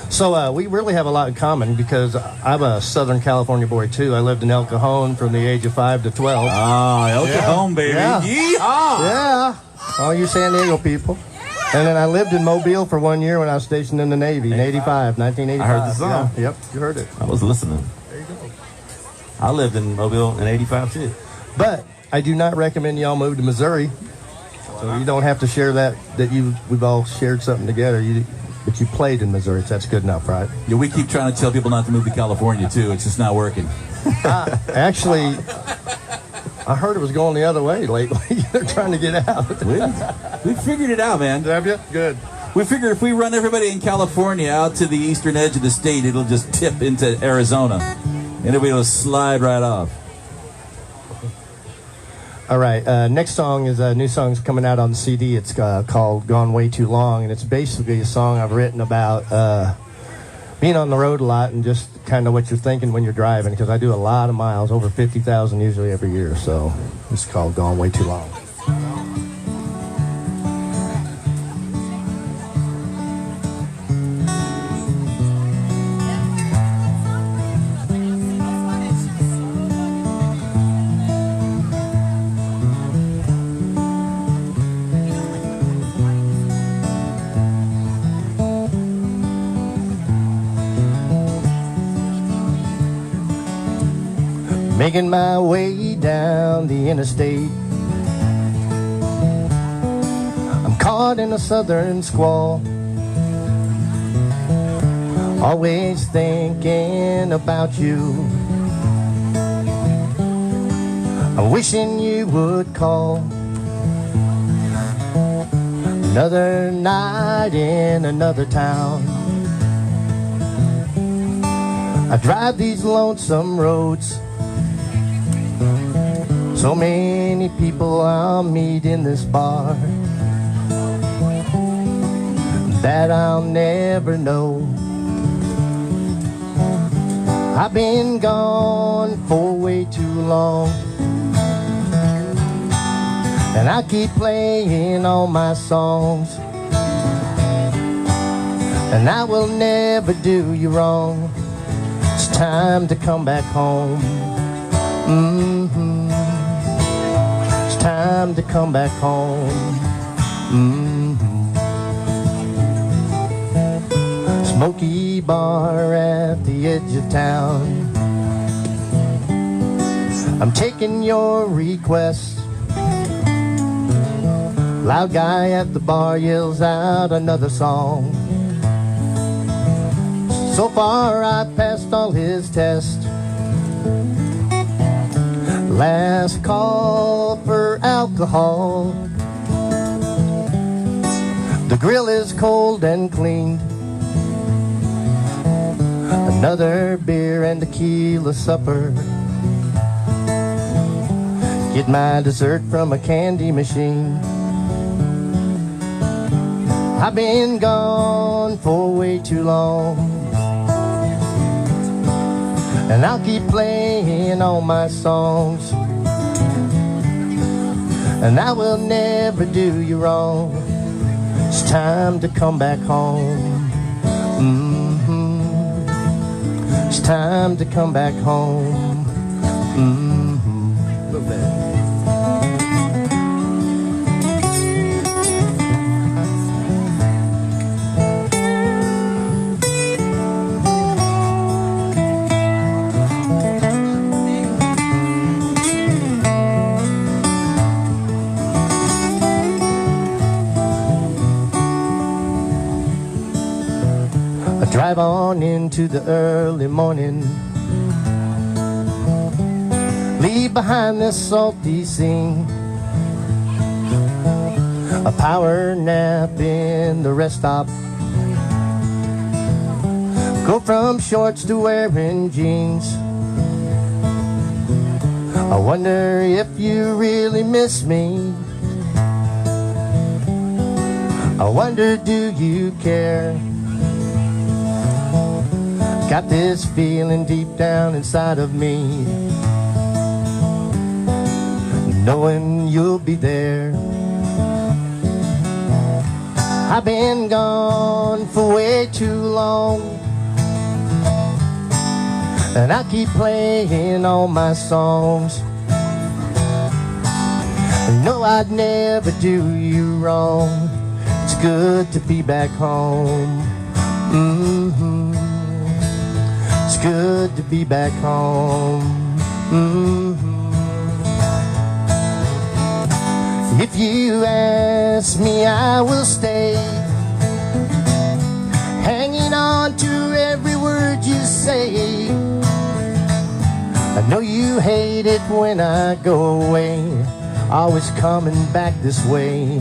So we really have a lot in common because I'm a Southern California boy, too. I lived in El Cajon from the age of 5 to 12. Oh, El Cajon, baby. Yeah. Yeehaw! Yeah. All you San Diego people. And then I lived in Mobile for 1 year when I was stationed in the Navy in 1985. I heard the song. Yeah. Yep, you heard it. I was listening. There you go. I lived in Mobile in 85 too. But I do not recommend y'all move to Missouri. So you don't have to share that we've all shared something together. But you played in Missouri, so that's good enough, right? Yeah, we keep trying to tell people not to move to California, too. It's just not working. Actually, I heard it was going the other way lately. They're trying to get out. We figured it out, man. Have you? Good. We figured if we run everybody in California out to the eastern edge of the state, it'll just tip into Arizona. And everybody will slide right off. All right. Next song is a new song's coming out on the CD. It's called Gone Way Too Long, and it's basically a song I've written about being on the road a lot and just kind of what you're thinking when you're driving, because I do a lot of miles, over 50,000 usually every year. So it's called Gone Way Too Long. Making my way down the interstate, I'm caught in a southern squall, always thinking about you. I'm wishing you would call. Another night in another town, I drive these lonesome roads. So many people I'll meet in this bar that I'll never know. I've been gone for way too long, and I keep playing all my songs, and I will never do you wrong. It's time to come back home. Time to come back home. Smoky bar at the edge of town, I'm taking your request. Loud guy at the bar yells out another song. So far I passed all his tests. Last call for alcohol. The grill is cold and cleaned. Another beer and tequila supper. Get my dessert from a candy machine. I've been gone for way too long, and I'll keep playing all my songs, and I will never do you wrong. It's time to come back home. It's time to come back home. Move that. Drive on into the early morning, leave behind this salty scene, a power nap in the rest stop, go from shorts to wearing jeans. I wonder if you really miss me. I wonder, do you care? Got this feeling deep down inside of me, knowing you'll be there. I've been gone for way too long, and I keep playing all my songs. No, I'd never do you wrong. It's good to be back home. It's good to be back home. If you ask me, I will stay, hanging on to every word you say. I know you hate it when I go away, always coming back this way.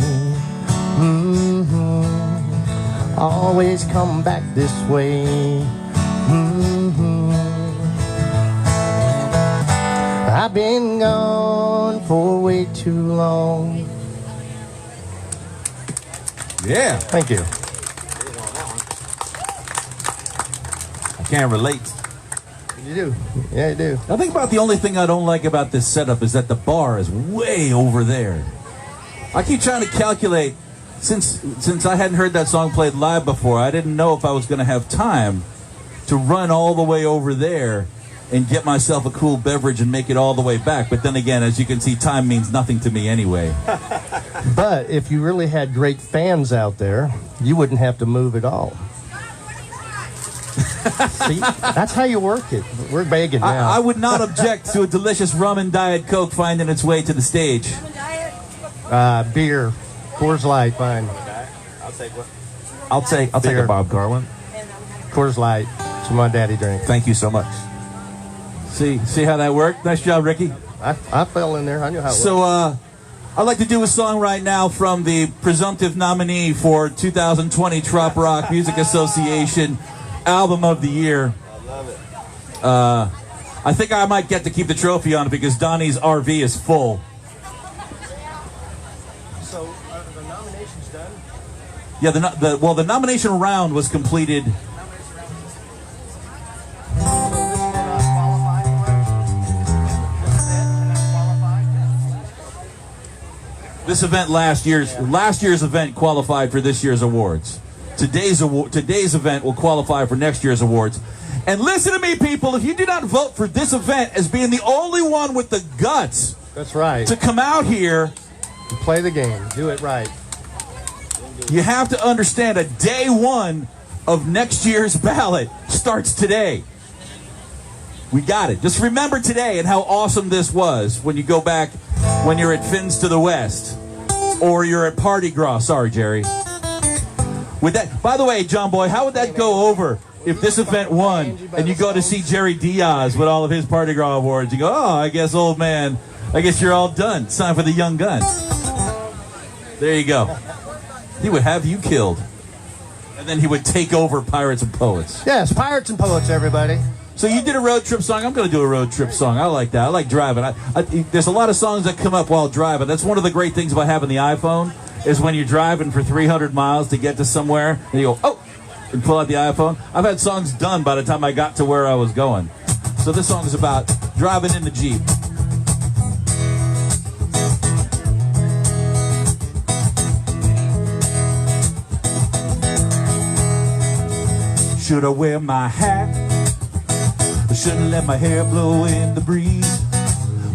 Always come back this way. I've been gone for way too long. Yeah. Thank you. I can't relate. You do. Yeah, you do. I think about the only thing I don't like about this setup is that the bar is way over there. I keep trying to calculate, since I hadn't heard that song played live before, I didn't know if I was going to have time to run all the way over there and get myself a cool beverage and make it all the way back. But then again, as you can see, time means nothing to me anyway. But if you really had great fans out there, you wouldn't have to move at all. See, that's how you work it. We're begging now. I would not object to a delicious rum and Diet Coke finding its way to the stage. Beer. Coors Light, fine. I'll take Beer. a BoB Karwin. Coors Light. It's my daddy drink. Thank you so much. See how that worked? Nice job, Ricky. I fell in there. I knew how it worked. So, I'd like to do a song right now from the presumptive nominee for 2020 Trop Rock Music Association Album of the Year. I love it. I think I might get to keep the trophy on it because Donnie's RV is full. So, are the nominations done? Yeah, the nomination round was completed. This event last year's event qualified for this year's awards. Today's event will qualify for next year's awards. And listen to me, people, if you do not vote for this event as being the only one with the guts That's right. to come out here, Play the game. Do it right. you have to understand that day one of next year's ballot starts today. We got it. Just remember today and how awesome this was when you go back when you're at Fins to the West or you're at Party Gras. Sorry, Jerry. With that, by the way, John Boy, how would that go over if this event won and you go to see Jerry Diaz with all of his Party Gras awards? You go, oh, I guess, old man, I guess you're all done. It's time for the young guns. There you go. He would have you killed. And then he would take over Pirates and Poets. Yes, Pirates and Poets, everybody. So you did a road trip song. I'm going to do a road trip song. I like that. I like driving. There's a lot of songs that come up while driving. That's one of the great things about having the iPhone is when you're driving for 300 miles to get to somewhere, and you go, oh, and pull out the iPhone. I've had songs done by the time I got to where I was going. So this song is about driving in the Jeep. Should I wear my hat? I shouldn't let my hair blow in the breeze.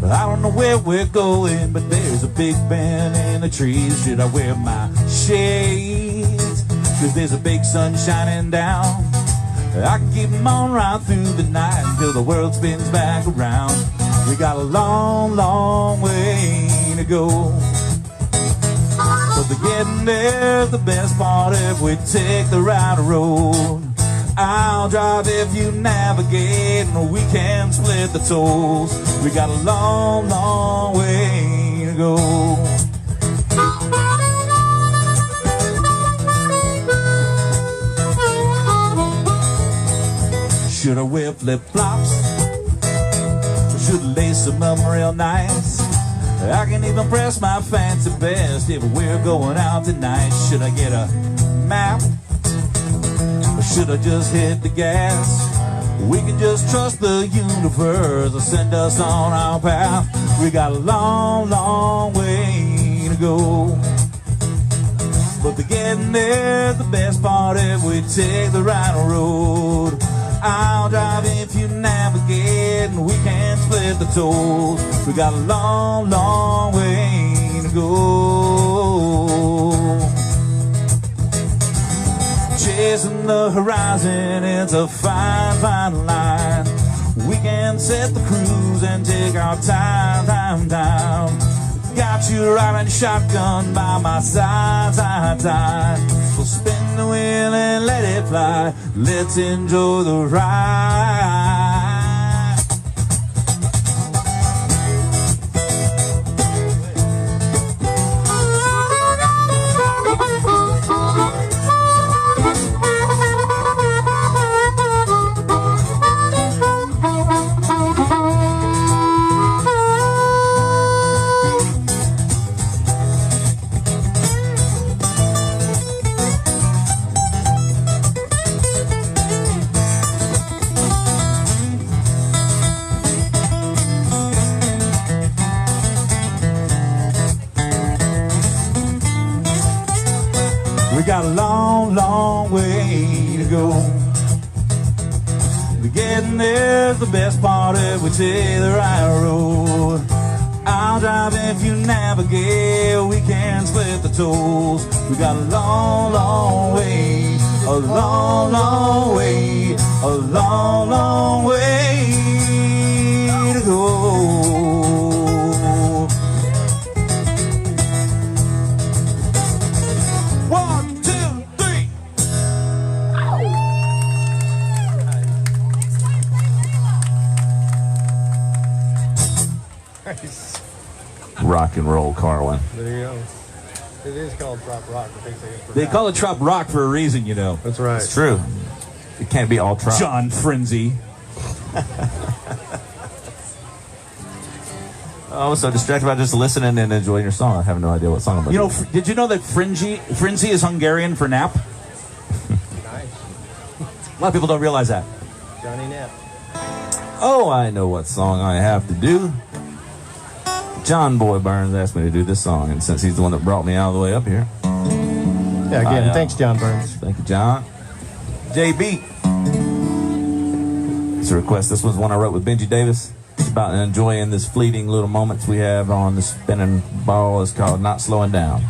I don't know where we're going, but there's a big bend in the trees. Should I wear my shades? Cause there's a big sun shining down. I can keep them on right through the night until the world spins back around. We got a long, long way to go. But the getting there's the best part if we take the right road. I'll drive if you navigate, and we can split the tolls. We got a long, long way to go. Should I wear flip-flops? Should I lace them up real nice? I can even press my fancy best if we're going out tonight. Should I get a map? Or should I just hit the gas? We can just trust the universe to send us on our path. We got a long, long way to go. But the getting there's the best part if we take the right road. I'll drive if you navigate, and we can split the tolls. We got a long, long way to go. Chasing the horizon, it's a fine, fine line. We can set the cruise and take our time. Got you riding shotgun by my side. We'll spin the wheel and let it fly. Let's enjoy the ride. Got a long, long way to go. The getting there's the best part if we take the right road. I'll drive if you navigate. We can split the tolls. We got a long, long way, a long, long way, a long, long way to go. Rock and roll, Karwin. There you go. It is called TropRockin. They call it Trop Rock for a reason, you know. That's right. It's true. It can't be all Trop. John Frenzy. I was so distracted by just listening and enjoying your song. I have no idea what song I'm about. You know, did you know that frenzy is Hungarian for nap? Nice. A lot of people don't realize that. Johnny Nap. Oh, I know what song I have to do. John Boy Burns asked me to do this song, and since he's the one that brought me all the way up here. Yeah, again, thanks, John Burns. Thank you, John. JB. It's a request. This was one I wrote with Benji Davis. It's about enjoying this fleeting little moments we have on the spinning ball. It's called Not Slowing Down.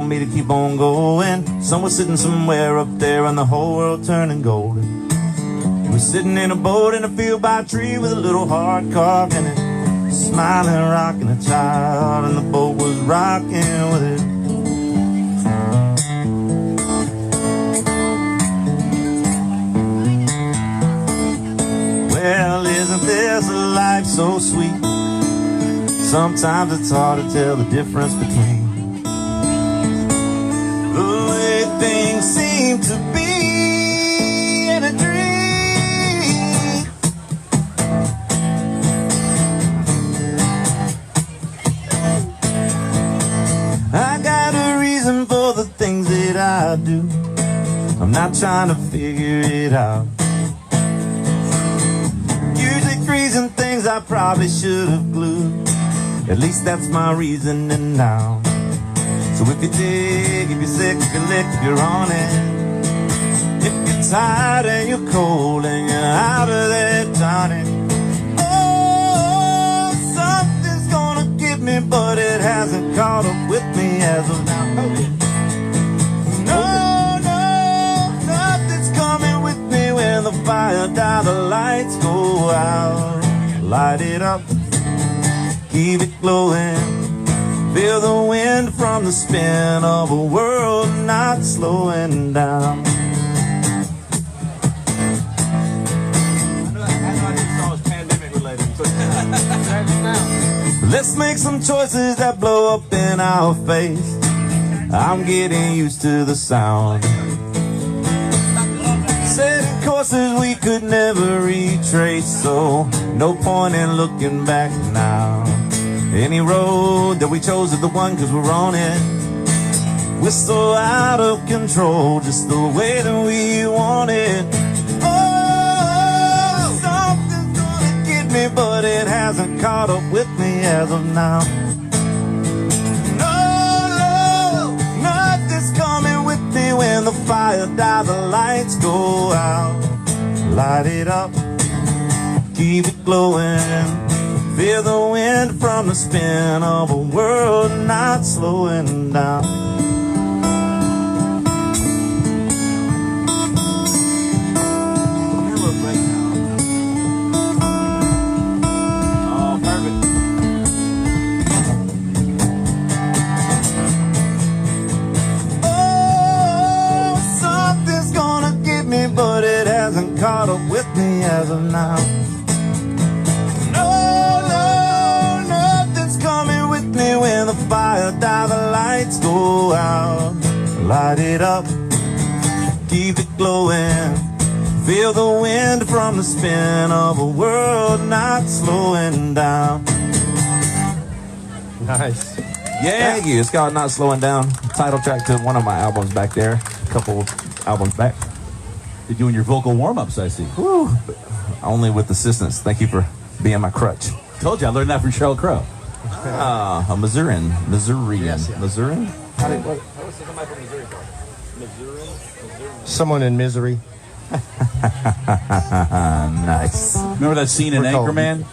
Me to keep on going. Sun was sitting somewhere up there and the whole world turning golden. You were sitting in a boat in a field by a tree with a little heart carved in it, smiling, rocking a child, and the boat was rocking with it. so sweet. Sometimes it's hard to tell the difference between the way things seem to be in a dream. I got a reason for the things that I do. I'm not trying to figure it out. Usually freezing things I probably should have glued. At least that's my reasoning now. So if you dig, if you're sick, if you're licked, if you're on it, if you're tired and you're cold and you're out of there, Johnny, oh, something's gonna get me, but it hasn't caught up with me as of now. No, nothing's coming with me when the fire dies, the lights go out. Light it up, keep it glowing. Feel the wind from the spin of a world not slowing down. I know this song is pandemic related. Let's make some choices that blow up in our face. I'm getting used to the sound. Setting courses we could never retrace, so no point in looking back now. Any road that we chose is the one, 'cause we're on it. We're so out of control, just the way that we want it. Oh, something's gonna get me, but it hasn't caught up with me as of now. No, nothing's coming with me when the fire dies, the lights go out. Light it up, keep it glowing. Feel the wind from the spin of a world not slowing down. Oh, perfect. Oh, something's gonna get me, but it hasn't caught up with me as of now. When the fire dies, the lights go out. Light it up, keep it glowing. Feel the wind from the spin of a world not slowing down. Nice. Yeah, thank you. It's called Not Slowing Down. Title track to one of my albums back there. A couple albums back. You're doing your vocal warm-ups, I see. Woo. Only with assistance. Thank you for being my crutch. Told you, I learned that from Sheryl Crow. A Missourian. Yes, yeah. Missourian? Someone in misery. Nice. Remember that scene in We're called- Anchorman?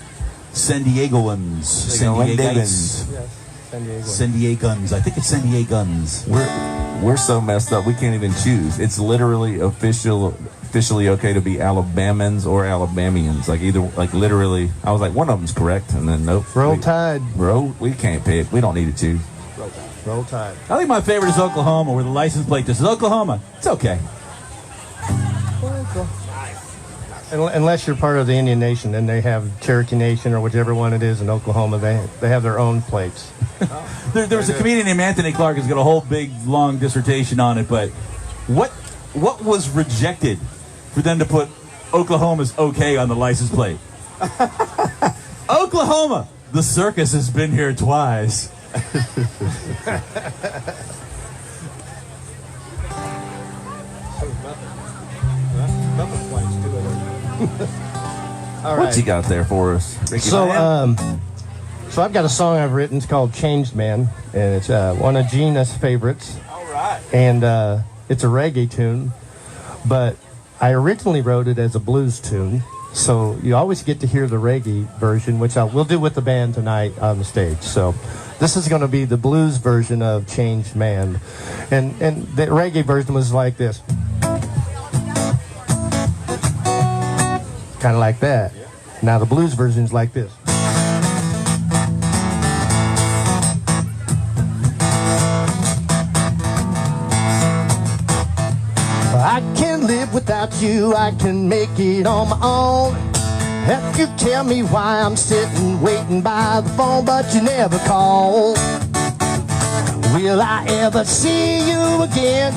San Diegoans. San Diegans. San Diegans. I think it's San Diegans. We're so messed up we can't even choose. It's literally officially okay to be Alabamans or Alabamians. Like either, like literally, I was like, one of them's correct, and then nope. Roll Tide. We can't pick. We don't need to choose. Roll Tide. I think my favorite is Oklahoma, where the license plate just says Oklahoma. It's okay. Unless you're part of the Indian Nation, then they have Cherokee Nation or whichever one it is in Oklahoma. They have their own plates. There was a comedian named Anthony Clark who's got a whole big, long dissertation on it, but what was rejected for them to put Oklahoma's okay on the license plate? Oklahoma! The circus has been here twice. All right. What you got there for us, Ricky? So I've got a song I've written. It's called Changed Man, and it's one of Gina's favorites. All right. And it's a reggae tune, but I originally wrote it as a blues tune. So you always get to hear the reggae version, which we'll do with the band tonight on the stage. So this is going to be the blues version of Changed Man, and the reggae version was like this, kind of like that. Yeah. Now the blues version is like this. I can't live without you, I can make it on my own. If you tell me why I'm sitting waiting by the phone, but you never call, will I ever see you again?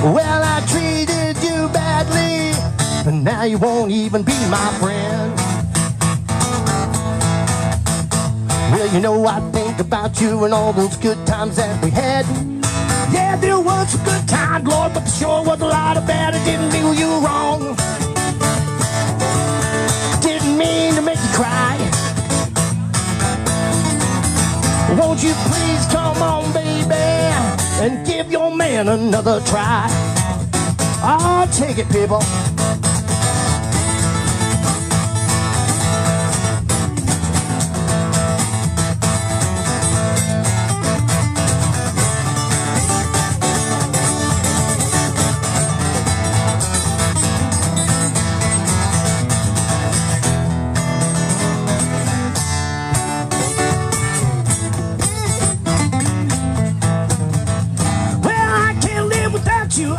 Well, I treated you badly, and now you won't even be my friend. Well, you know I think about you and all those good times that we had. Yeah, there was a good time, Lord, but there sure was a lot of bad. I didn't do you wrong. Didn't mean to make you cry. Won't you please come on, baby, and give your man another try? Oh, take it, people.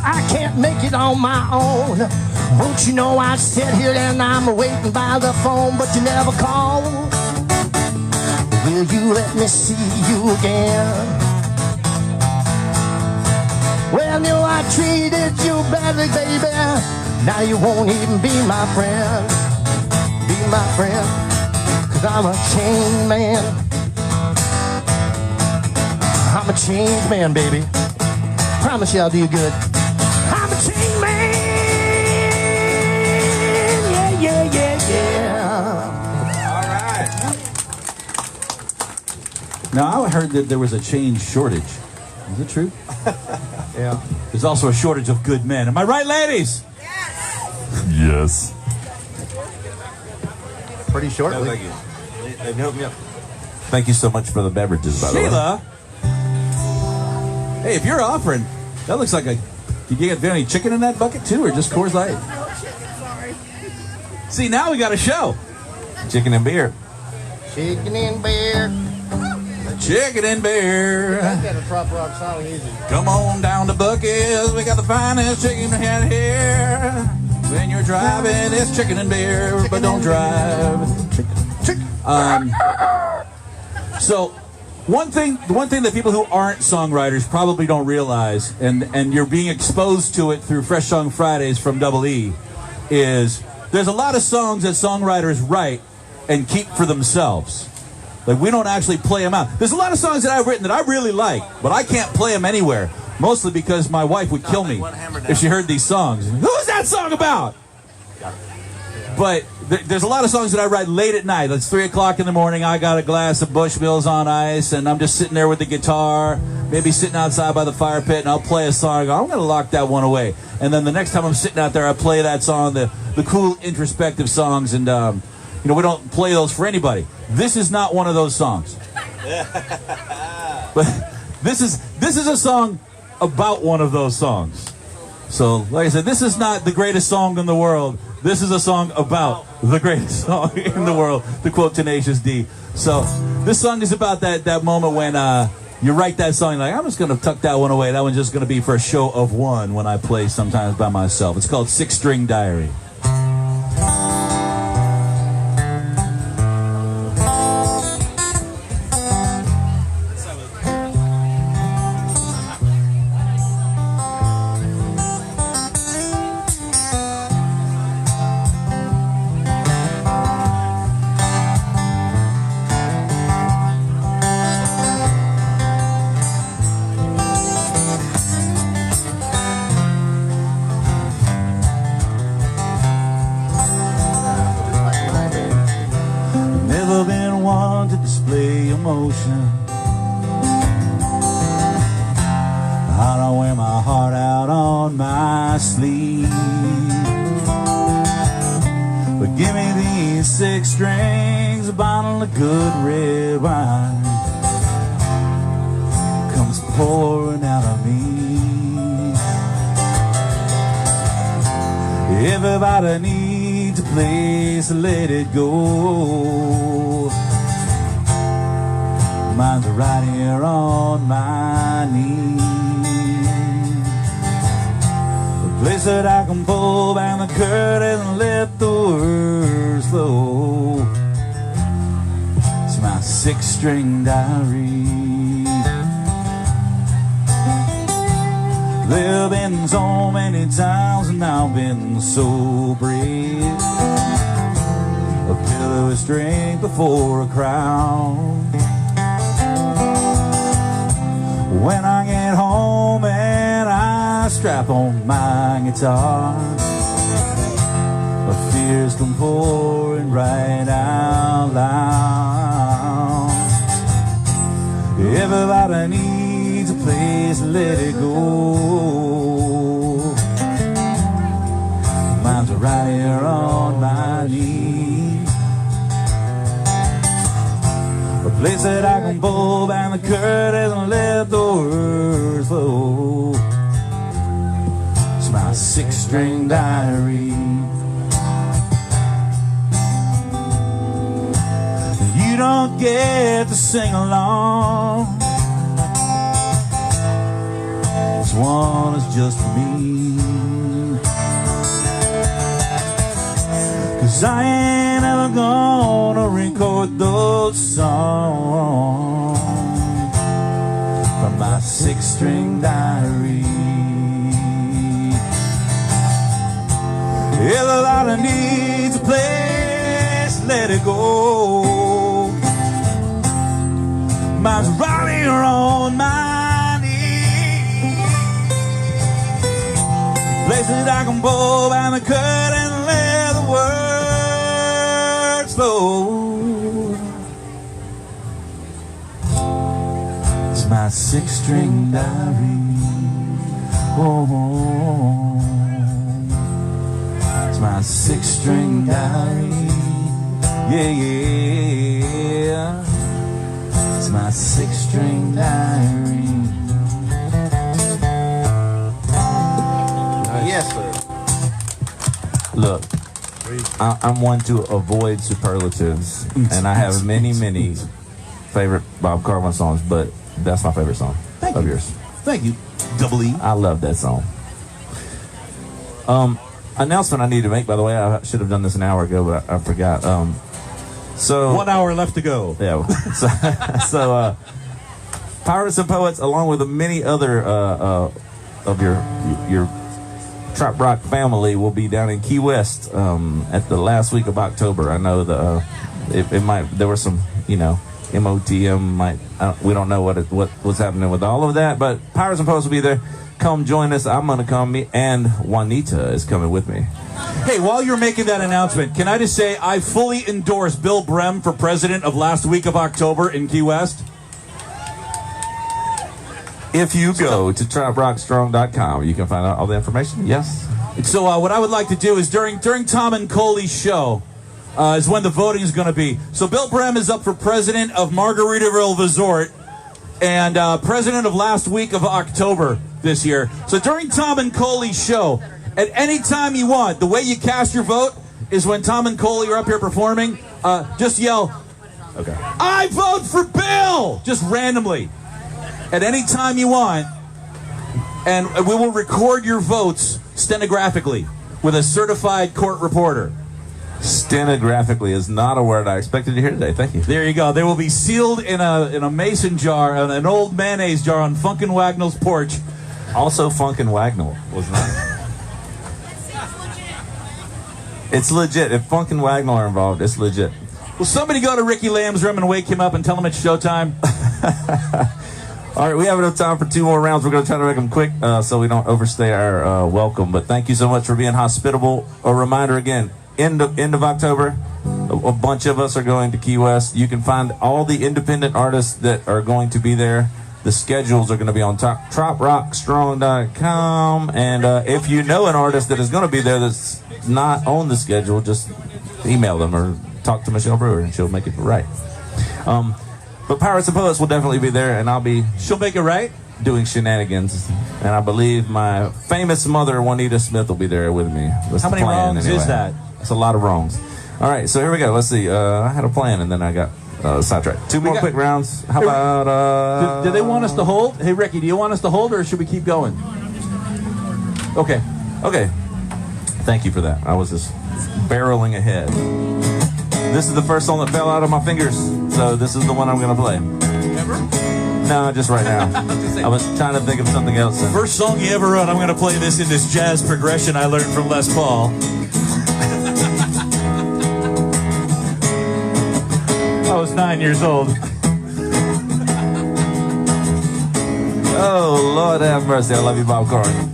I can't make it on my own. Won't you know I sit here and I'm waiting by the phone, but you never call. Will you let me see you again? Well, you know I treated you badly, baby. Now you won't even be my friend. Be my friend, 'cause I'm a changed man. I'm a changed man, baby. Promise you I'll do you good. I'm a changed man. Yeah, yeah, yeah, yeah. All right. Now, I heard that there was a change shortage. Is it true? Yeah. There's also a shortage of good men. Am I right, ladies? Yes. Pretty shortly. Thank you. They've helped me up. Thank you so much for the beverages, by the way. Sheila? Hey, if you're offering, that looks like a... Did you get any chicken in that bucket, too, or just Coors Light? No chicken, sorry. See, now we got a show. Chicken and beer. Chicken and beer. Chicken and beer. I got a trop rock song easy. Come on down to Buc-ee's. We got the finest chicken around here. When you're driving, it's chicken and beer, but don't drive. So, one thing that people who aren't songwriters probably don't realize, and you're being exposed to it through Fresh Song Fridays from Double E, is there's a lot of songs that songwriters write and keep for themselves. Like, we don't actually play them out. There's a lot of songs that I've written that I really like, but I can't play them anywhere. Mostly because my wife would kill me if she heard these songs. Who's that song about? But there's a lot of songs that I write late at night. It's 3 o'clock in the morning. I got a glass of Bushmills on ice, and I'm just sitting there with the guitar, maybe sitting outside by the fire pit, and I'll play a song. I go, I'm going to lock that one away. And then the next time I'm sitting out there, I play that song, the cool introspective songs, and we don't play those for anybody. This is not one of those songs. But this is a song about one of those songs. So, like I said, this is not the greatest song in the world. This is a song about the greatest song in the world, to quote Tenacious D. So, this song is about that moment when you write that song, you're like, I'm just going to tuck that one away. That one's just going to be for a show of one when I play sometimes by myself. It's called Six String Diary. I don't wear my heart out on my sleeve, but give me these 6 strings, a bottle of good red wine comes pouring out of me. Everybody needs a place to let it go. Mine's right here on my knees. place that I can pull back the curtain and let the words flow. It's my 6-string diary. There've been so many times and I've been so brave. A pillar of strength before a crowd. When I get home and I strap on my guitar, my fears come pouring right out loud. Everybody needs a place to let it go. Mine's right here on my knees. A place that I can pull back the curtain and let the words flow. It's my 6-string diary. You don't get to sing along. This one is just for me. 'Cause I ain't ever gonna record those songs from my 6-string diary. Everybody needs a place, let it go. Mine's right here on my knees. Places I can pull back the curtain and let the words flow. It's my 6-string diary. Oh, it's my 6-string diary. Yeah, yeah. It's my 6-string diary. Yes, sir. Look, I'm one to avoid superlatives, and I have many favorite Bob Karwin songs, but that's my favorite song of yours. Thank you, Double E. I love that song. Announcement I need to make, by the way. I should have done this an hour ago, but I forgot. So 1 hour left to go. Yeah. So Pirates and Poets, along with many other of your Trop Rock family, will be down in Key West at the last week of October. I know it might, there were some, MOTM we don't know what's happening with all of that, but Pirates and Poets will be there. Come join us. I'm going to come, and Juanita is coming with me. Hey, while you're making that announcement, can I just say I fully endorse Bill Brem for president of last week of October in Key West? If you go to TropRockstrong.com, you can find out all the information. Yes. So what I would like to do is during Tom and Coley's show is when the voting is going to be. So Bill Brem is up for president of Margaritaville Resort and president of last week of October this year. So during Tom and Coley's show, at any time you want, the way you cast your vote is when Tom and Coley are up here performing, just yell, Okay. I vote for Bill! Just randomly. At any time you want. And we will record your votes stenographically with a certified court reporter. Stenographically is not a word I expected to hear today. Thank you. There you go. They will be sealed in a mason jar, an old mayonnaise jar on Funkin' Wagnall's porch. Also, Funkin' Wagnall was not. It's legit. If Funkin' Wagnall are involved, it's legit. Will somebody go to Ricky Lamb's room and wake him up and tell him it's showtime? All right, we have enough time for 2 more rounds. We're going to try to make them quick so we don't overstay our welcome. But thank you so much for being hospitable. A reminder again, end of October, a bunch of us are going to Key West. You can find all the independent artists that are going to be there. The schedules are going to be on TropRockstrong.com. And if you know an artist that is going to be there that's not on the schedule, just email them or talk to Michelle Brewer and she'll make it right. But Pirates and Poets will definitely be there, and I'll be... She'll make it right? Doing shenanigans. And I believe my famous mother, Juanita Smith, will be there with me. That's How many wrongs is that? That's a lot of wrongs. All right, so here we go. Let's see. I had a plan, and then I got sidetracked. 2 more quick rounds. How about... Do they want us to hold? Hey, Ricky, do you want us to hold, or should we keep going? Okay. Okay, thank you for that. I was just barreling ahead. This is the first song that fell out of my fingers, so this is the one I'm gonna play. Ever? No, just right now. I was trying to think of something else. First song you ever wrote, I'm gonna play this in this jazz progression I learned from Les Paul. I was 9 years old. Oh, Lord have mercy. I love you, BoB Karwin.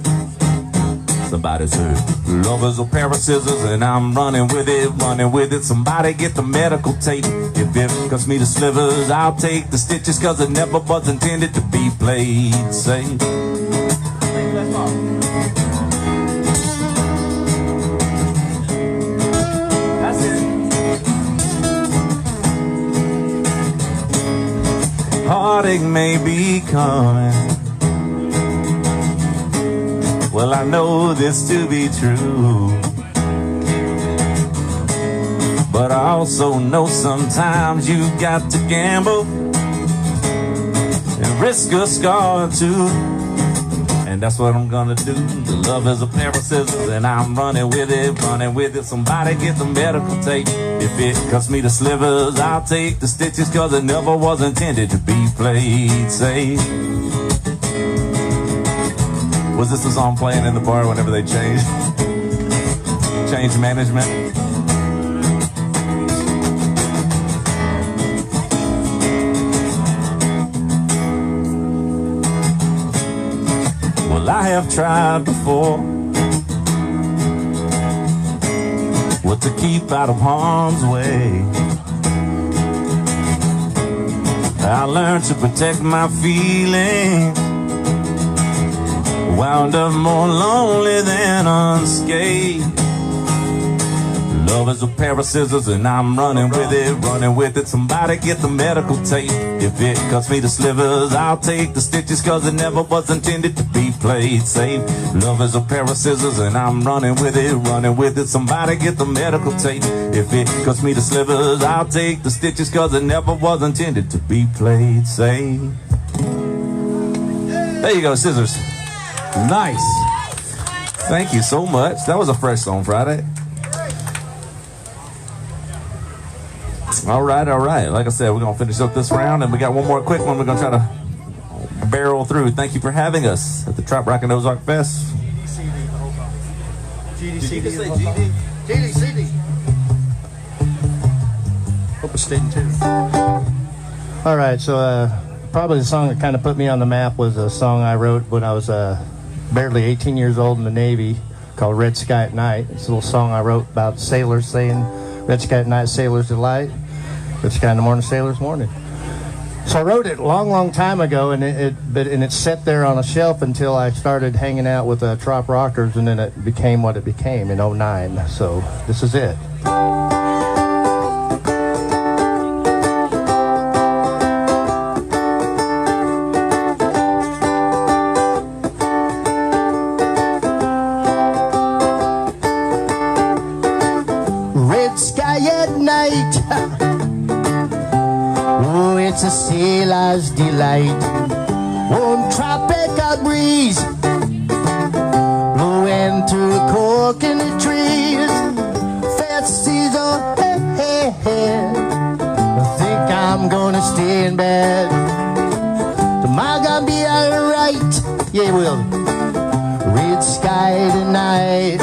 Somebody said, love is a pair of scissors and I'm running with it, running with it. Somebody get the medical tape. If it cuts me to slivers, I'll take the stitches, cause it never was intended to be played safe. That's it. Heartache may be coming. Well, I know this to be true, but I also know sometimes you got to gamble and risk a scar too. And that's what I'm gonna do. The love is a pair of scissors and I'm running with it, running with it. Somebody get the medical tape. If it cuts me to slivers, I'll take the stitches, cause it never was intended to be played safe. Was this the song playing in the bar whenever they changed management? Well, I have tried before, well, to keep out of harm's way. I learned to protect my feelings, wound up more lonely than unscathed. Love is a pair of scissors and I'm running with it, running with it. Somebody get the medical tape. If it cuts me to slivers, I'll take the stitches, cause it never was intended to be played safe. Love is a pair of scissors and I'm running with it, running with it. Somebody get the medical tape. If it cuts me to slivers, I'll take the stitches, cause it never was intended to be played safe. There you go, scissors. Nice. Thank you so much. That was a fresh song Friday. All right. Like I said, we're going to finish up this round, and we got one more quick one we're going to try to barrel through. Thank you for having us at the TropRockin Ozark Fest. GDCD. Hope it's staying too. All right, so probably the song that kind of put me on the map was a song I wrote when I was barely 18 years old in the Navy, called Red Sky at Night. It's a little song I wrote about sailors saying, red sky at night, sailors delight. Red sky in the morning, sailors morning. So I wrote it a long time ago, and it sat there on a shelf until I started hanging out with TropRockers, and then it became what it became in '09. So this is it. Red sky at night. Oh, it's a sailor's delight. Warm tropical breeze blowing through the coconut trees. Fast season, hey. I think I'm gonna stay in bed. Tomorrow gonna be alright. Yeah, well, red sky tonight.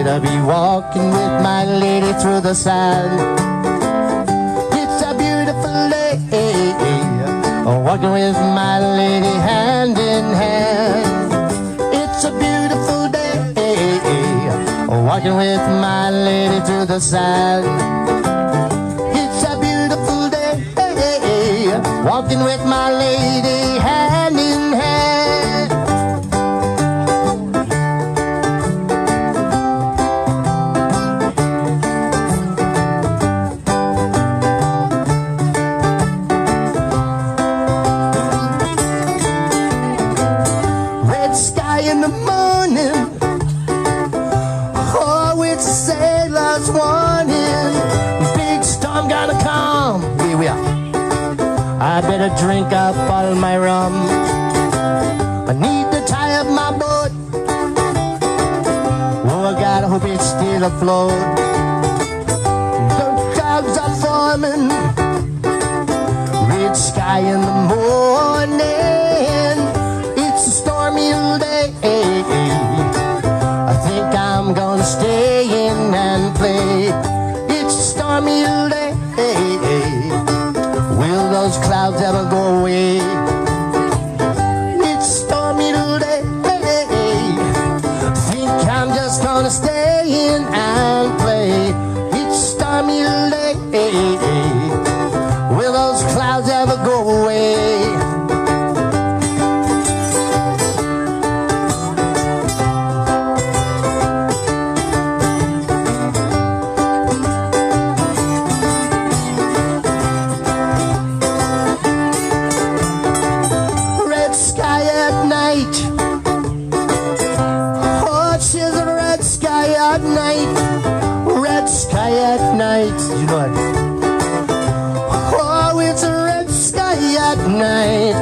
I'll be walking with my lady through the sand. It's a beautiful day, walking with my lady hand in hand. It's a beautiful day, walking with my lady through the sand. It's a beautiful day, walking with my lady hand in hand. In the morning, oh, it's a sailor's warning. Big storm gonna come. Here we are. I better drink up all my rum. I need to tie up my boat. Oh, I gotta hope it's still afloat. The clouds are forming, red sky in the morning. It's a stormy day. I think I'm gonna stay in and play. It's a stormy day. Will those clouds ever go away? It's a stormy day. Think I'm just gonna stay in and play. It's a stormy day. Will those clouds ever go away? You know it. Oh, it's a red sky at night.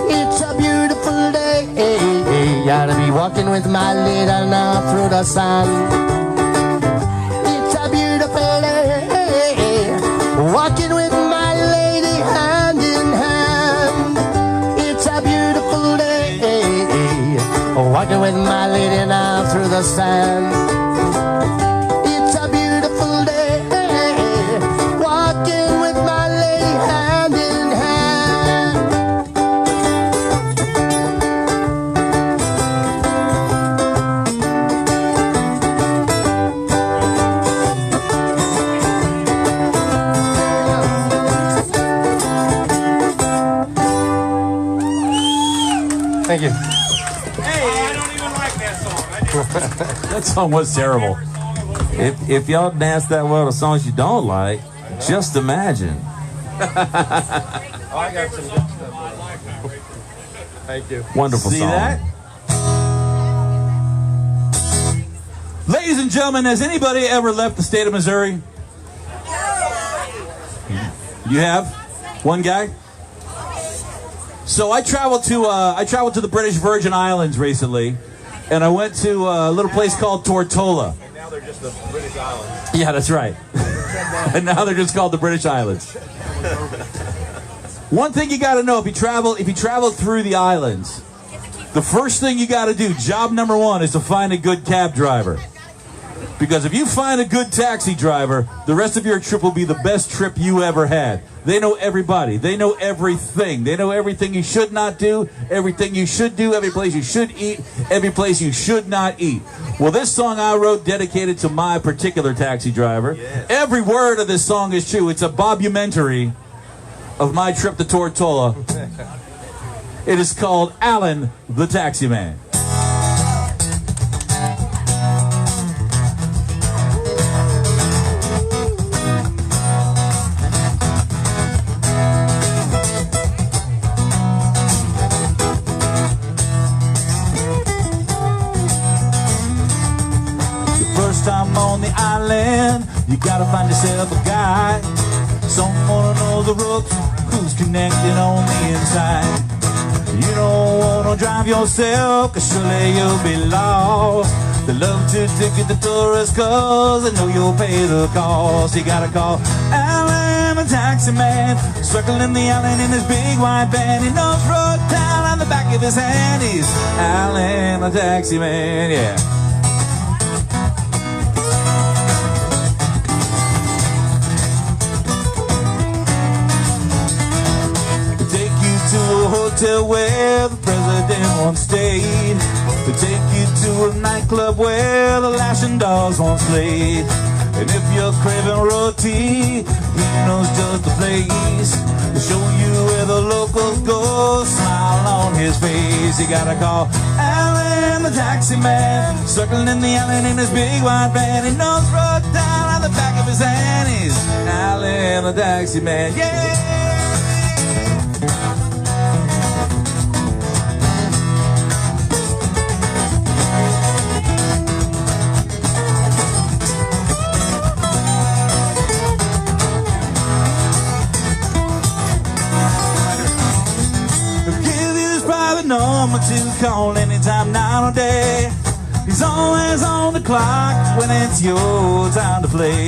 It's a beautiful day. Gotta be walking with my lady now through the sun. It's a beautiful day. Walking with my lady hand in hand. It's a beautiful day. Walking with my lady now through the sand. Thank you. Hey, I don't even like that song. That song was terrible. If y'all dance that well to songs you don't like, just imagine. I got some good stuff. Thank you. Wonderful See song. that? Ladies and gentlemen, has anybody ever left the state of Missouri? You have? One guy? So I traveled to the British Virgin Islands recently, and I went to a little place called Tortola. And now they're just the British Islands. Yeah, that's right. And now they're just called the British Islands. One thing you got to know, if you travel through the islands, the first thing you got to do, job number one, is to find a good cab driver. Because if you find a good taxi driver, the rest of your trip will be the best trip you ever had. They know everybody. They know everything. They know everything you should not do, everything you should do, every place you should eat, every place you should not eat. Well, this song I wrote dedicated to my particular taxi driver. Yes. Every word of this song is true. It's a bobumentary of my trip to Tortola. It is called Alan the Taxi Man. Time on the island, you gotta find yourself a guy, someone who knows the ropes, who's connected on the inside. You don't wanna drive yourself, cause surely you'll be lost. They love to ticket the tourist cause they know you'll pay the cost. You gotta call Alan the taxi man, circling the island in his big white van. He knows road down on the back of his hand. He's Alan the taxi man, yeah. Hotel where the president once stayed. They take you to a nightclub where the lashing dogs once played. And if you're craving roti, he knows just the place to show you where the locals go. Smile on his face. You gotta call Alan the taxi man, circling in the island in his big white van. He knows road down on the back of his hand. He's Alan the taxi man, yeah. by the number to call anytime, night or day. He's always on the clock when it's your time to play.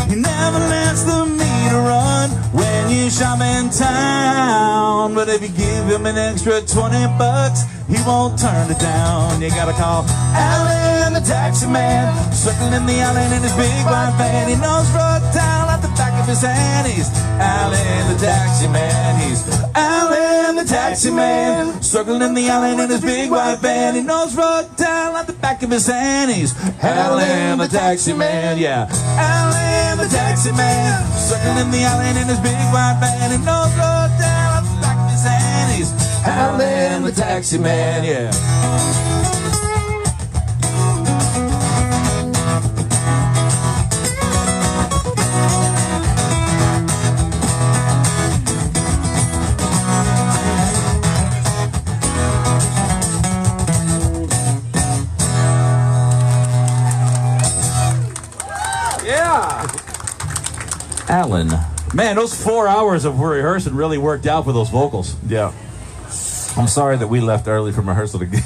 He never lets the meter run when you shop in town. But if you give him an extra $20, he won't turn it down. You gotta call Alan the taxi man, circling the island in his big white van. He knows road down at the back of his hand. He's Alan the taxi man. He's Alan the taxi man, circling the island in his big white van. He knows road down at the back of his hand. He's Alan the taxi man. Yeah, Alan the taxi man, circling the island in his big white van. He knows road down at the back of his hand. He's Alan the taxi man. Yeah. Alan. Man, those 4 hours of rehearsing really worked out for those vocals. Yeah. I'm sorry that we left early from rehearsal to get.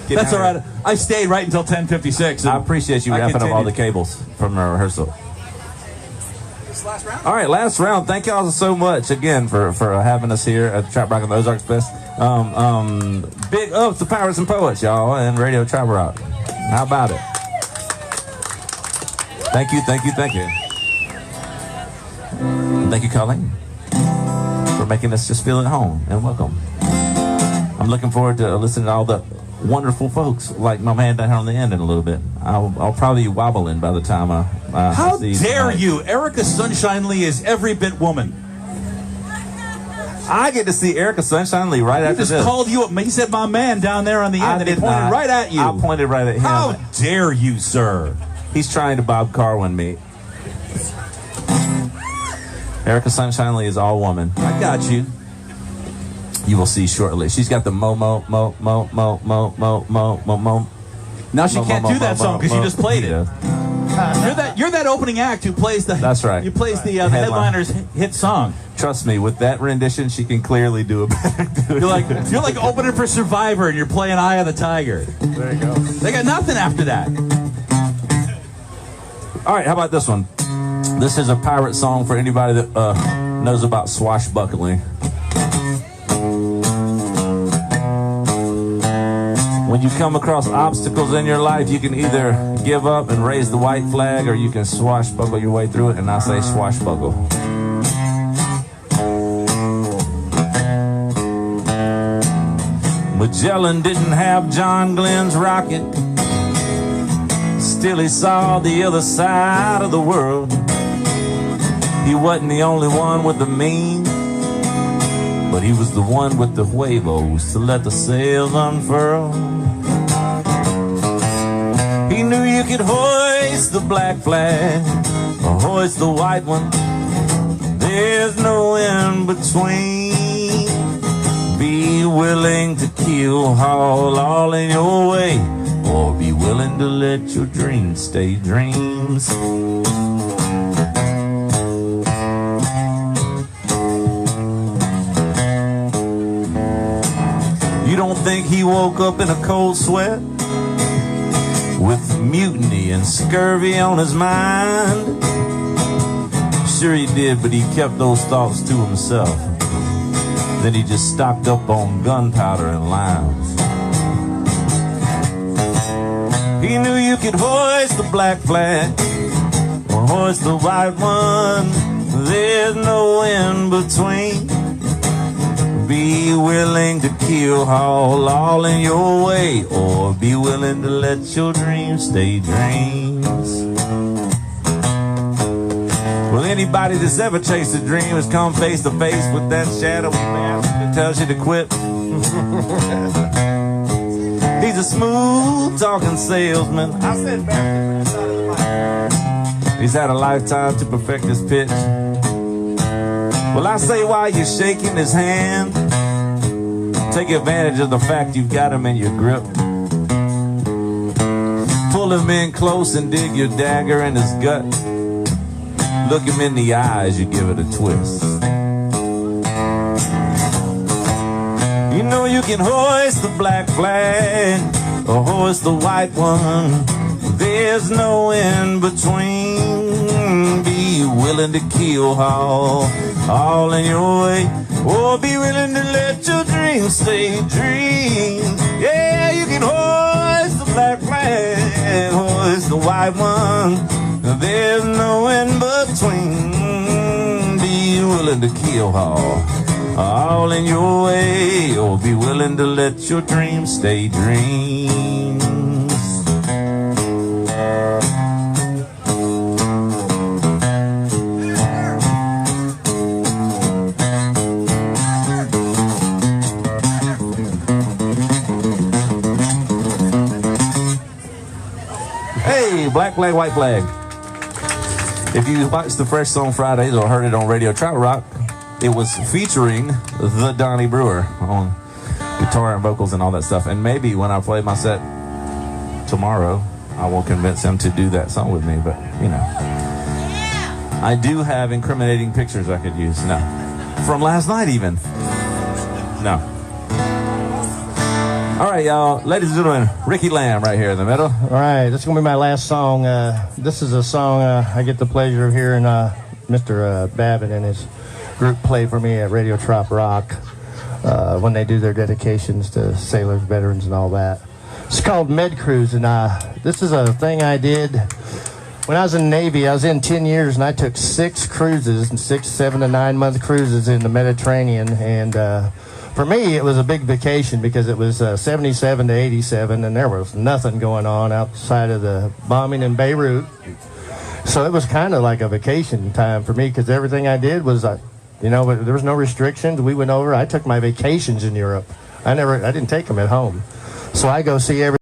That's all right. I stayed right until 10:56. I appreciate you wrapping up all the cables from our rehearsal. This last round? All right, last round. Thank y'all so much again for having us here at TropRockin the Ozarks Fest. Big ups to Pirates and Poets, y'all, and Radio TropRock. How about it? Thank you, thank you, thank you. Thank you, Colleen, for making us just feel at home and welcome. I'm looking forward to listening to all the wonderful folks, like my man down here on the end in a little bit. I'll probably be wobbling by the time I How see dare tonight. you? Erica Sunshine Lee is every bit woman. I get to see Erica Sunshine Lee right He after just this. called you up. He said, my man down there on the end, and he did pointed not. right at you. I pointed right at him. How dare you, sir? He's trying to BoB Karwin me. Erica Sunshine Lee is all woman. I got you. You will see shortly. She's got the mo. Now she can't do that song because you just played it. You're that opening act who plays the. That's right. You plays the headliner's hit song. Trust me, with that rendition, she can clearly do a better. You're like opening for Survivor and you're playing Eye of the Tiger. There you go. They got nothing after that. All right, how about this one? This is a pirate song for anybody that knows about swashbuckling. When you come across obstacles in your life, you can either give up and raise the white flag, or you can swashbuckle your way through it, and I say swashbuckle. Magellan didn't have John Glenn's rocket. Still he saw the other side of the world. He wasn't the only one with the means, but he was the one with the huevos to let the sails unfurl. He knew you could hoist the black flag or hoist the white one. There's no in between. Be willing to kill, haul all in your way, or be willing to let your dreams stay dreams. You don't think he woke up in a cold sweat with mutiny and scurvy on his mind? Sure he did, but he kept those thoughts to himself. Then he just stocked up on gunpowder and limes. He knew you could hoist the black flag or hoist the white one. There's no in between. Be willing to kill, haul all in your way, or be willing to let your dreams stay dreams. Well, anybody that's ever chased a dream has come face to face with that shadowy mask that tells you to quit. He's a smooth talking salesman. I said back to the mic. He's had a lifetime to perfect his pitch. Well, I say while you're shaking his hand, take advantage of the fact you've got him in your grip. Pull him in close and dig your dagger in his gut. Look him in the eyes, you give it a twist. know you can hoist the black flag or hoist the white one. There's no in between. Be willing to keel haul all in your way, or be willing to let your dreams stay dreams. Yeah, you can hoist the black flag, hoist the white one. There's no in between. Be willing to keel haul all in your way, or be willing to let your dreams stay dreams. Hey, black flag, white flag. If you watched the Fresh Song Fridays or heard it on Radio Trout Rock, it was featuring the Donnie Brewer on guitar and vocals and all that stuff. And maybe when I play my set tomorrow, I will convince him to do that song with me. But, you know, I do have incriminating pictures I could use. No. From last night even. No. All right, y'all. Ladies and gentlemen, Ricky Lamb right here in the middle. All right, this is going to be my last song. This is a song I get the pleasure of hearing Mr. Babbitt and his group play for me at Radio Trop Rock when they do their dedications to sailors, veterans, and all that. It's called Med Cruise, and this is a thing I did when I was in the Navy. I was in 10 years, and I took 6 cruises, 6, 7 to 9 month cruises in the Mediterranean, and for me, it was a big vacation because it was 77 to 87, and there was nothing going on outside of the bombing in Beirut. So it was kind of like a vacation time for me because everything I did was, you know, there was no restrictions. We went over. I took my vacations in Europe. I didn't take them at home. So I go see every